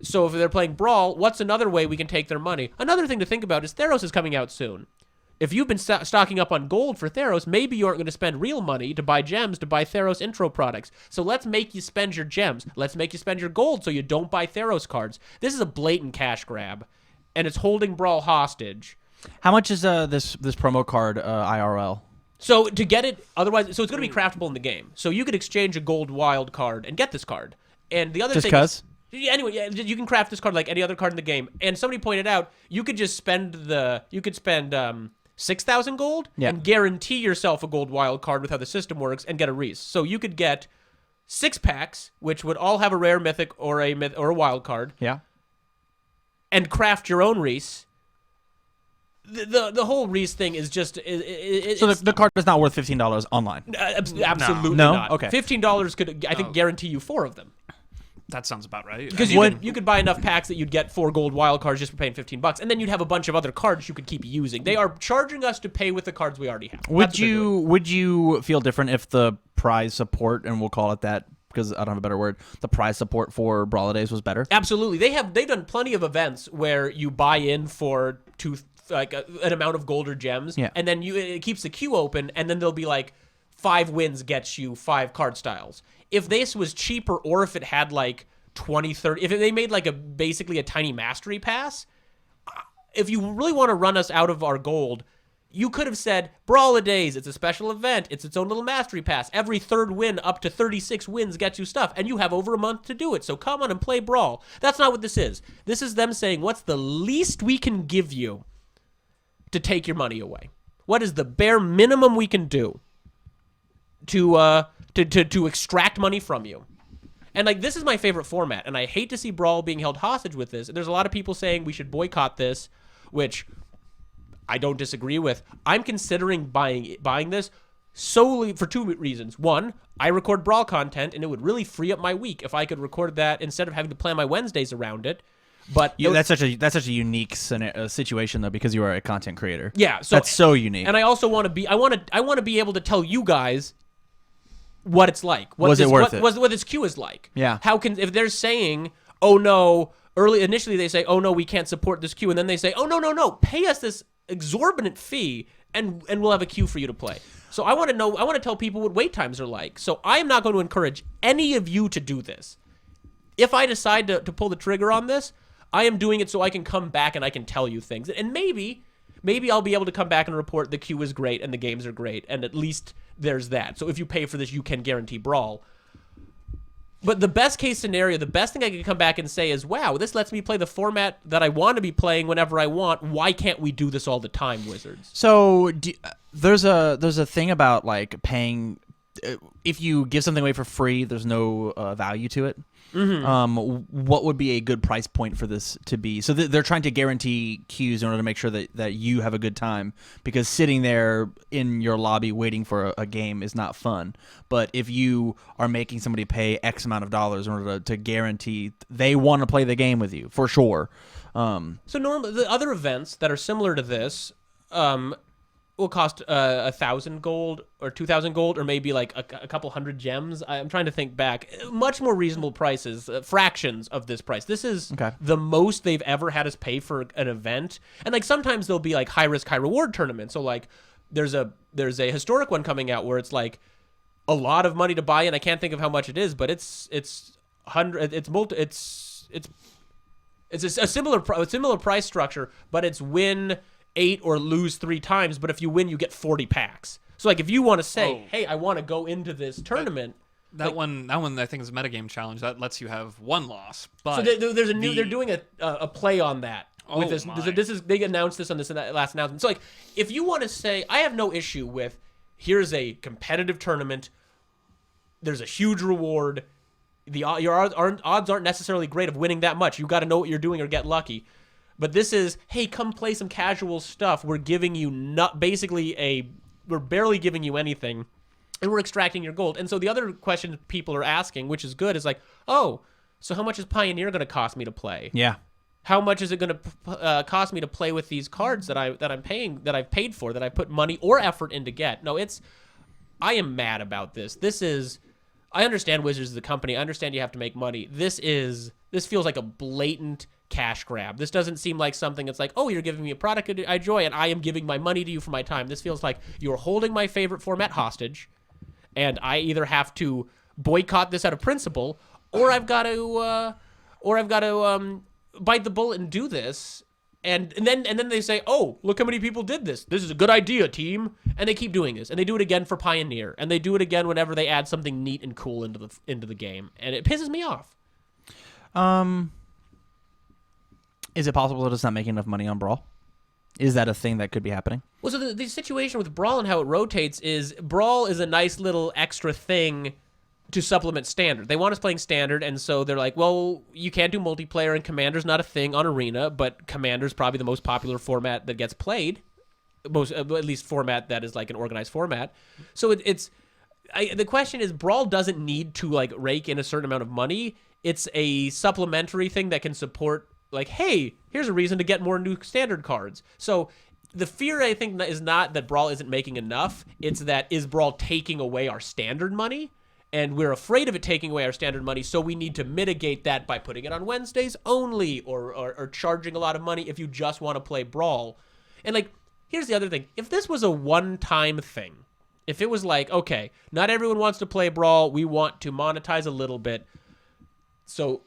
A: So if they're playing Brawl, what's another way we can take their money? Another thing to think about is Theros is coming out soon. If you've been stocking up on gold for Theros, maybe you aren't going to spend real money to buy gems to buy Theros intro products. So let's make you spend your gems. Let's make you spend your gold so you don't buy Theros cards. This is a blatant cash grab, and it's holding Brawl hostage.
C: How much is this promo card IRL?
A: So to get it, otherwise, so it's going to be craftable in the game. So you could exchange a gold wild card and get this card. And the other
C: Just
A: thing
C: cause?
A: Anyway, yeah, you can craft this card like any other card in the game. And somebody pointed out you could just spend 6,000 gold and guarantee yourself a gold wild card with how the system works and get a Reese. So you could get 6 packs, which would all have a rare mythic or a wild card.
C: Yeah.
A: And craft your own Reese. the whole Reese thing is just
C: So the card is not worth $15 online.
A: Absolutely
C: No?
A: not.
C: Okay.
A: $15 could, I think, guarantee you 4 of them.
B: That sounds about right.
A: Because you could buy enough packs that you'd get 4 gold wild cards just for paying $15, and then you'd have a bunch of other cards you could keep using. They are charging us to pay with the cards we already have.
C: Would you feel different if the prize support, and we'll call it that because I don't have a better word, the prize support for Brawlidays was better?
A: Absolutely. They've done plenty of events where you buy in for an amount of gold or gems, and then it keeps the queue open, and then they'll be like 5 wins gets you 5 card styles. If this was cheaper, or if it had like 20, 30, if they made like basically a tiny mastery pass, if you really want to run us out of our gold, you could have said, Brawlidays, it's a special event, it's its own little mastery pass. Every 3rd win up to 36 wins gets you stuff, and you have over a month to do it, so come on and play Brawl. That's not what this is. This is them saying, what's the least we can give you to take your money away? What is the bare minimum we can do to extract money from you? And like, this is my favorite format, and I hate to see Brawl being held hostage with this. There's a lot of people saying we should boycott this, which I don't disagree with. I'm considering buying this solely for 2 reasons. One, I record Brawl content, and it would really free up my week if I could record that instead of having to plan my Wednesdays around it. But
C: that's such a unique situation though, because you are a content creator.
A: Yeah, so
C: that's so unique.
A: And I also want to be I want to be able to tell you guys what it's like. What this queue is like.
C: Yeah.
A: If they're saying, "Oh no," initially they say, "Oh no, we can't support this queue," and then they say, "Oh no, pay us this exorbitant fee and we'll have a queue for you to play." So I want to tell people what wait times are like. So I am not going to encourage any of you to do this. If I decide to pull the trigger on this, I am doing it so I can come back and I can tell you things. And maybe I'll be able to come back and report the queue is great and the games are great, and at least there's that. So if you pay for this, you can guarantee Brawl. But the best case scenario, the best thing I can come back and say is, wow, this lets me play the format that I want to be playing whenever I want. Why can't we do this all the time, Wizards?
C: So there's a thing about like paying. If you give something away for free, there's no value to it. Mm-hmm. What would be a good price point for this to be? So they're trying to guarantee queues in order to make sure that you have a good time, because sitting there in your lobby waiting for a game is not fun. But if you are making somebody pay X amount of dollars in order to guarantee they want to play the game with you, for sure.
A: So normally the other events that are similar to this will cost 1,000 gold or 2,000 gold, or maybe like a couple hundred gems. I'm trying to think back. Much more reasonable prices, fractions of this price. This is the most they've ever had us pay for an event. And like sometimes there'll be like high risk, high reward tournaments. So like there's a historic one coming out where it's like a lot of money to buy in. I can't think of how much it is, but it's a similar price structure, but it's win 8 or lose 3 times, but if you win, you get 40 packs. So like if you want to say, hey, I want to go into this tournament.
B: That one I think is a metagame challenge. That lets you have 1 loss. But
A: so they're doing a play on that. With this. They announced this on this last announcement. So like if you want to say, I have no issue with, here's a competitive tournament, there's a huge reward, your odds aren't necessarily great of winning that much. You got to know what you're doing or get lucky. But this is, hey, come play some casual stuff. We're giving you we're barely giving you anything, and we're extracting your gold. And so the other question people are asking, which is good, is like, oh, so how much is Pioneer going to cost me to play?
C: Yeah.
A: How much is it going to cost me to play with these cards that I've paid for, that I put money or effort in to get? No, I am mad about this. I understand Wizards is the company. I understand you have to make money. This feels like a blatant cash grab. This doesn't seem like something that's like, oh, you're giving me a product I enjoy and I am giving my money to you for my time. This feels like you're holding my favorite format hostage, and I either have to boycott this out of principle, or I've got to bite the bullet and do this. And then they say, oh, look how many people did this. This is a good idea, team. And they keep doing this. And they do it again for Pioneer. And they do it again whenever they add something neat and cool into the game. And it pisses me off.
C: Is it possible that it's not making enough money on Brawl? Is that a thing that could be happening?
A: Well, so the situation with Brawl and how it rotates is Brawl is a nice little extra thing to supplement standard. They want us playing standard, and so they're like, well, you can't do multiplayer, and Commander's not a thing on Arena, but Commander's probably the most popular format that gets played, at least format that is like an organized format. So the question is, Brawl doesn't need to like rake in a certain amount of money. It's a supplementary thing that can support, like, hey, here's a reason to get more new standard cards. So the fear, I think, is not that Brawl isn't making enough. It's that, is Brawl taking away our standard money? And we're afraid of it taking away our standard money, so we need to mitigate that by putting it on Wednesdays only, or charging a lot of money if you just want to play Brawl. And, like, here's the other thing. If this was a one-time thing, if it was like, okay, not everyone wants to play Brawl, we want to monetize a little bit, so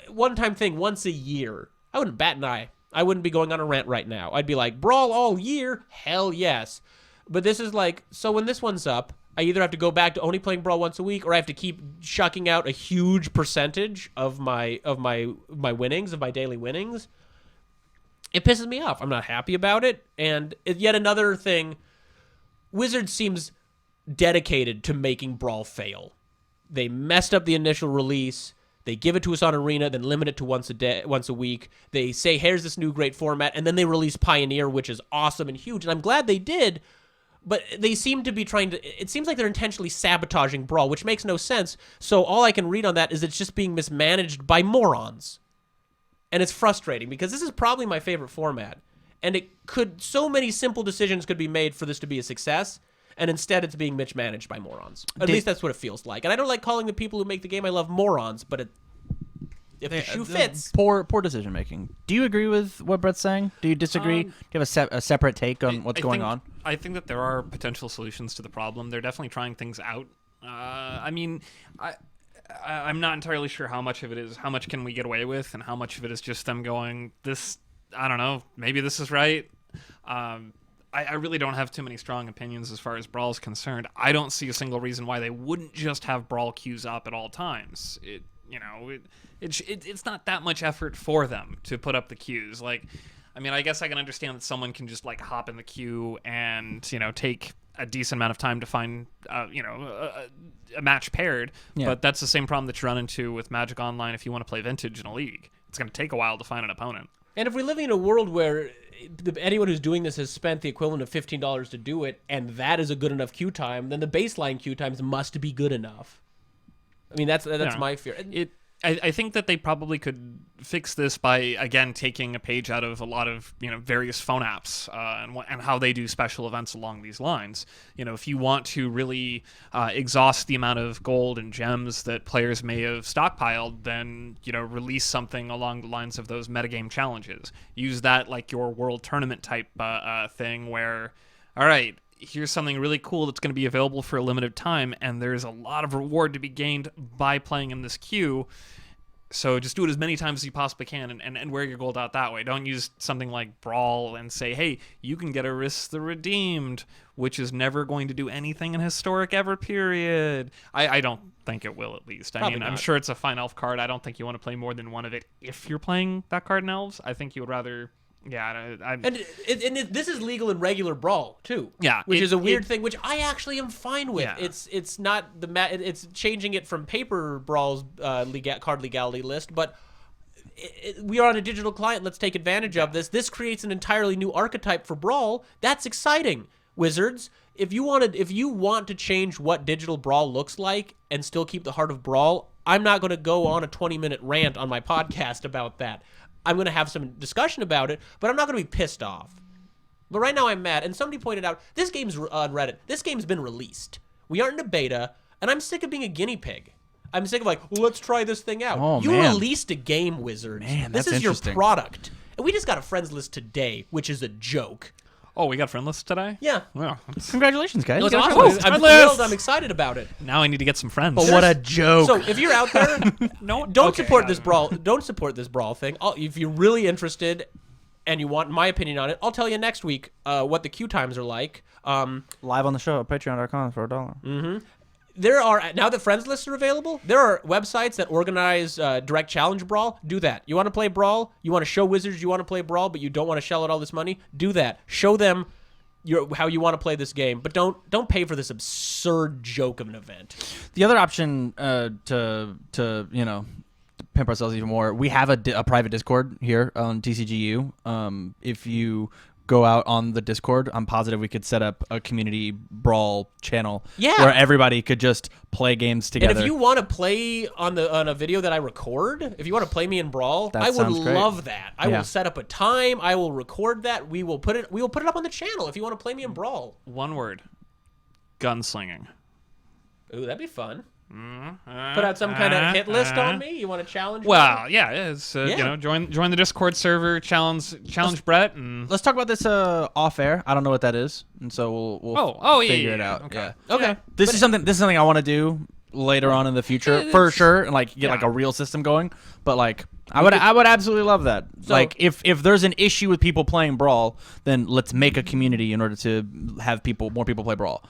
A: one-time thing once a year, I wouldn't bat an eye. I wouldn't be going on a rant right now. I'd be like, Brawl all year? Hell yes. But this is like, so when this one's up, I either have to go back to only playing Brawl once a week, or I have to keep shucking out a huge percentage of my winnings, of my daily winnings. It pisses me off. I'm not happy about it. And yet another thing, Wizards seems dedicated to making Brawl fail. They messed up the initial release. They give it to us on Arena, then limit it to once a week. They say, here's this new great format, and then they release Pioneer, which is awesome and huge, and I'm glad they did. But they seem to be trying to... It seems like they're intentionally sabotaging Brawl, which makes no sense. So all I can read on that is it's just being mismanaged by morons. And it's frustrating, because this is probably my favorite format. And so many simple decisions could be made for this to be a success, and instead it's being mismanaged by morons. At least that's what it feels like. And I don't like calling the people who make the game I love morons, but if the shoe fits...
C: Poor decision making. Do you agree with what Brett's saying? Do you disagree? Do you have a separate take on what's going on?
B: I think that there are potential solutions to the problem. They're definitely trying things out. I mean, I'm not entirely sure how much of it is, how much can we get away with, and how much of it is just them going, this, I don't know, maybe this is right. I really don't have too many strong opinions as far as Brawl is concerned. I don't see a single reason why they wouldn't just have Brawl queues up at all times. It's not that much effort for them to put up the queues. Like, I mean, I guess I can understand that someone can just like hop in the queue and, take a decent amount of time to find, a match paired. Yeah. But that's the same problem that you run into with Magic Online if you want to play Vintage in a league. It's going to take a while to find an opponent.
A: And if we're living in a world where anyone who's doing this has spent the equivalent of $15 to do it, and that is a good enough queue time, then the baseline queue times must be good enough. I mean, that's my fear.
B: I think that they probably could fix this by, again, taking a page out of a lot of various phone apps and how they do special events along these lines. If you want to really exhaust the amount of gold and gems that players may have stockpiled, then release something along the lines of those metagame challenges. Use that like your world tournament type thing where, all right, here's something really cool that's going to be available for a limited time, and there's a lot of reward to be gained by playing in this queue. So just do it as many times as you possibly can and wear your gold out that way. Don't use something like Brawl and say, hey, you can get a Risk the Redeemed, which is never going to do anything in Historic ever, period. I don't think it will, at least.
A: Probably
B: I'm sure it's a fine elf card. I don't think you want to play more than one of it if you're playing that card in elves. I think you would rather... Yeah,
A: and this is legal in regular Brawl too.
B: Yeah,
A: which is a weird thing, which I actually am fine with.
B: Yeah.
A: It's not it's changing it from paper Brawl's card legality list, but we are on a digital client. Let's take advantage of this. This creates an entirely new archetype for Brawl. That's exciting, Wizards. If you want to change what digital Brawl looks like and still keep the heart of Brawl, I'm not going to go on a 20-minute rant on my podcast about that. I'm going to have some discussion about it, but I'm not going to be pissed off. But right now I'm mad, and somebody pointed out, this game's on Reddit. This game's been released. We aren't in a beta, and I'm sick of being a guinea pig. I'm sick of well, let's try this thing out.
C: Oh,
A: you
C: man.
A: Released a game, Wizards.
C: Man,
A: this
C: that's
A: is your
C: interesting.
A: product. And we just got a friends list today, which is a joke.
B: Oh, we got friend lists today?
A: Yeah.
B: Well,
C: Congratulations, guys.
A: It was
C: You got a
A: awesome.
C: friend list.
A: I'm thrilled. I'm excited about it.
B: now I need to get some friends.
C: But what a joke.
A: So if you're out there, don't support this
B: yeah.
A: Brawl. Don't support this Brawl thing. If you're really interested and you want my opinion on it, I'll tell you next week what the queue times are like.
C: Live on the show at patreon.com for $1.
A: There are, now that friends lists are available, there are websites that organize direct challenge Brawl. Do that. You want to play Brawl? You want to show Wizards you want to play Brawl, but you don't want to shell out all this money? Do that. Show them how you want to play this game, but don't pay for this absurd joke of an event.
C: The other option to pimp ourselves even more, we have a private Discord here on TCGU. If you go out on the Discord, I'm positive we could set up a community brawl channel where everybody could just play games together.
A: And if you want to play on a video that I record, if you want to play me in Brawl,
C: That
A: I would
C: sounds great.
A: love that. I will set up a time. I will record that. We will put it up on the channel if you want to play me in Brawl.
B: One word. Gunslinging.
A: Ooh, that'd be fun. Put out some kind of hit list on me. You want to challenge?
B: Well,
A: me?
B: yeah, it's join the Discord server, challenge Brett, and
C: Let's talk about this off air. I don't know what that is, and so we'll figure it out.
B: Okay.
C: Yeah.
A: Okay.
C: This is something I want to do later on in the future for sure, and like get like a real system going. But like I would absolutely love that.
A: So,
C: like if there's an issue with people playing Brawl, then let's make a community in order to have more people play Brawl.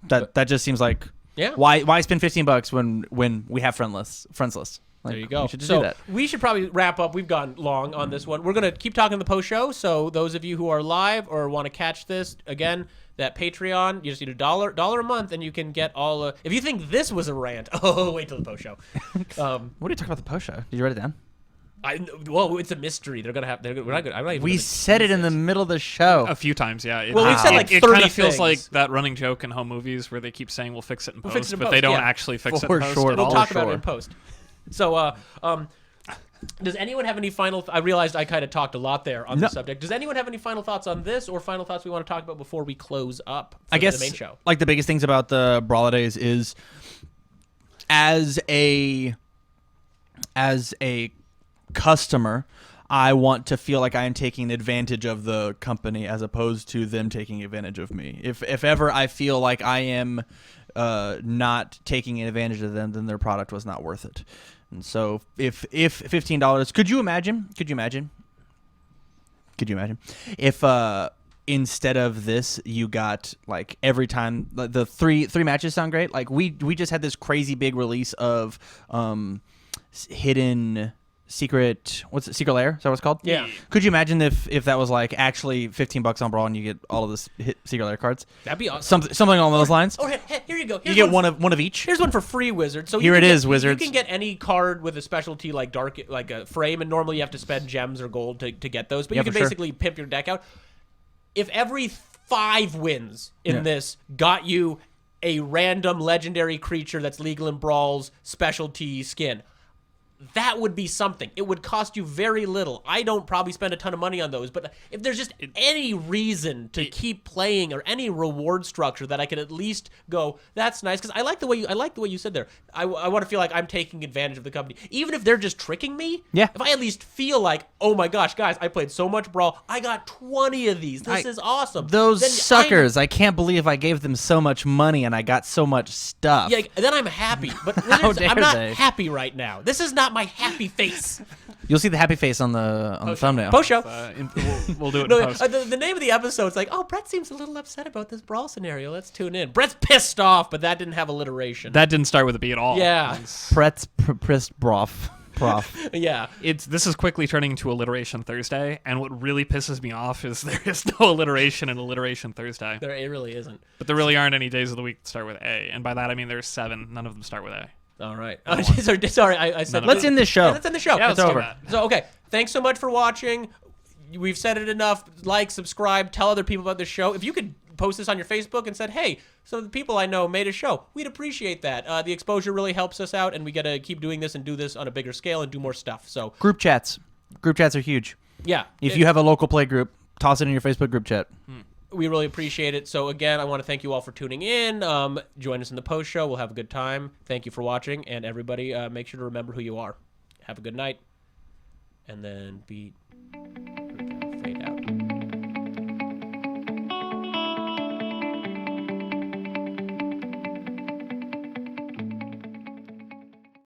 C: That just seems like.
A: Yeah.
C: Why spend $15 when we have friends lists? Like,
A: There you go.
C: We should just do that.
A: We should probably wrap up. We've gone long on this one. We're going to keep talking the post show. So those of you who are live or want to catch this, again, that Patreon, you just need $1 a month, and you can get all. If you think this was a rant, wait till the post show.
C: What are you talking about the post show? Did you write it down?
A: Well, it's a mystery. We're not good. I'm not even
C: We
A: gonna
C: said it in the middle of the show.
B: a few times, yeah.
A: Well, we've said like
B: it
A: 30
B: kind of feels
A: things.
B: like that running joke in home movies where they keep saying we'll fix it in
A: We'll
B: post,
A: fix it in
B: but
A: post,
B: they don't
A: yeah.
B: actually fix it
C: For
B: in post
C: sure.
B: at
A: We'll
B: all.
A: talk about it in post. So, does anyone have any final? I realized I kind of talked a lot there on the subject. Does anyone have any final thoughts on this, or final thoughts we want to talk about before we close up? For
C: I guess
A: the main show.
C: like the biggest things about the Brawlidays is as a customer, I want to feel like I am taking advantage of the company as opposed to them taking advantage of me. If ever I feel like I am not taking advantage of them, then their product was not worth it. And so if $15, could you imagine if instead of this you got like every time the three matches sound great. Like we just had this crazy big release of hidden secret secret lair, is that what it's called?
A: Yeah.
C: Could you imagine if that was like actually $15 on Brawl and you get all of this secret lair cards?
A: That'd be awesome.
C: Something along those lines.
A: Oh, here you go.
C: You get one of each.
A: Here's one for free, Wizard. So
C: Here
A: you
C: it
A: can
C: is,
A: get,
C: Wizards.
A: You can get any card with a specialty like a frame, and normally you have to spend gems or gold to get those. But
C: Yeah,
A: you can
C: for sure.
A: basically pimp your deck out. If every 5 wins in this got you a random legendary creature that's legal in Brawl's specialty skin, that would be something. It would cost you very little. I don't probably spend a ton of money on those, but if there's just any reason to keep playing or any reward structure that I could at least go, that's nice, because I like the way you said there. I want to feel like I'm taking advantage of the company, even if they're just tricking me.
C: Yeah.
A: If I at least feel like, oh my gosh, guys, I played so much Brawl, I got 20 of these. This is awesome.
C: Those
A: Then
C: suckers! I can't believe I gave them so much money and I got so much stuff.
A: Yeah, then I'm happy. But
C: How
A: Wizards, I'm
C: dare
A: not
C: they.
A: happy right now. This is not my happy face.
C: You'll see the happy face on the thumbnail.
A: Post show.
B: We'll do it in
A: No,
B: post.
A: the name of the episode is like, oh, Brett seems a little upset about this Brawl scenario. Let's tune in. Brett's pissed off, but that didn't have alliteration.
B: That didn't start with a B at all.
A: Yeah.
C: Pretz Prist Brof. Prof.
A: Yeah.
B: This is quickly turning into Alliteration Thursday, and what really pisses me off is there is no alliteration in Alliteration Thursday.
A: It really isn't.
B: But there really aren't any days of the week that start with A, and by that I mean there's 7. None of them start with A.
A: All right. Sorry, I said.
C: Let's end this show.
A: Yeah, let's end the show.
B: Yeah,
A: It's
B: let's do
A: over.
B: that.
A: So, okay. Thanks so much for watching. We've said it enough. Like, subscribe, tell other people about the show. If you could post this on your Facebook and said, hey, some of the people I know made a show, we'd appreciate that. The exposure really helps us out, and we got to keep doing this and do this on a bigger scale and do more stuff. So,
C: Group chats. Group chats are huge.
A: yeah.
C: If you have a local play group, toss it in your Facebook group chat.
A: We really appreciate it. So, again, I want to thank you all for tuning in. Join us in the post show. We'll have a good time. Thank you for watching. And everybody, make sure to remember who you are. Have a good night. And then beat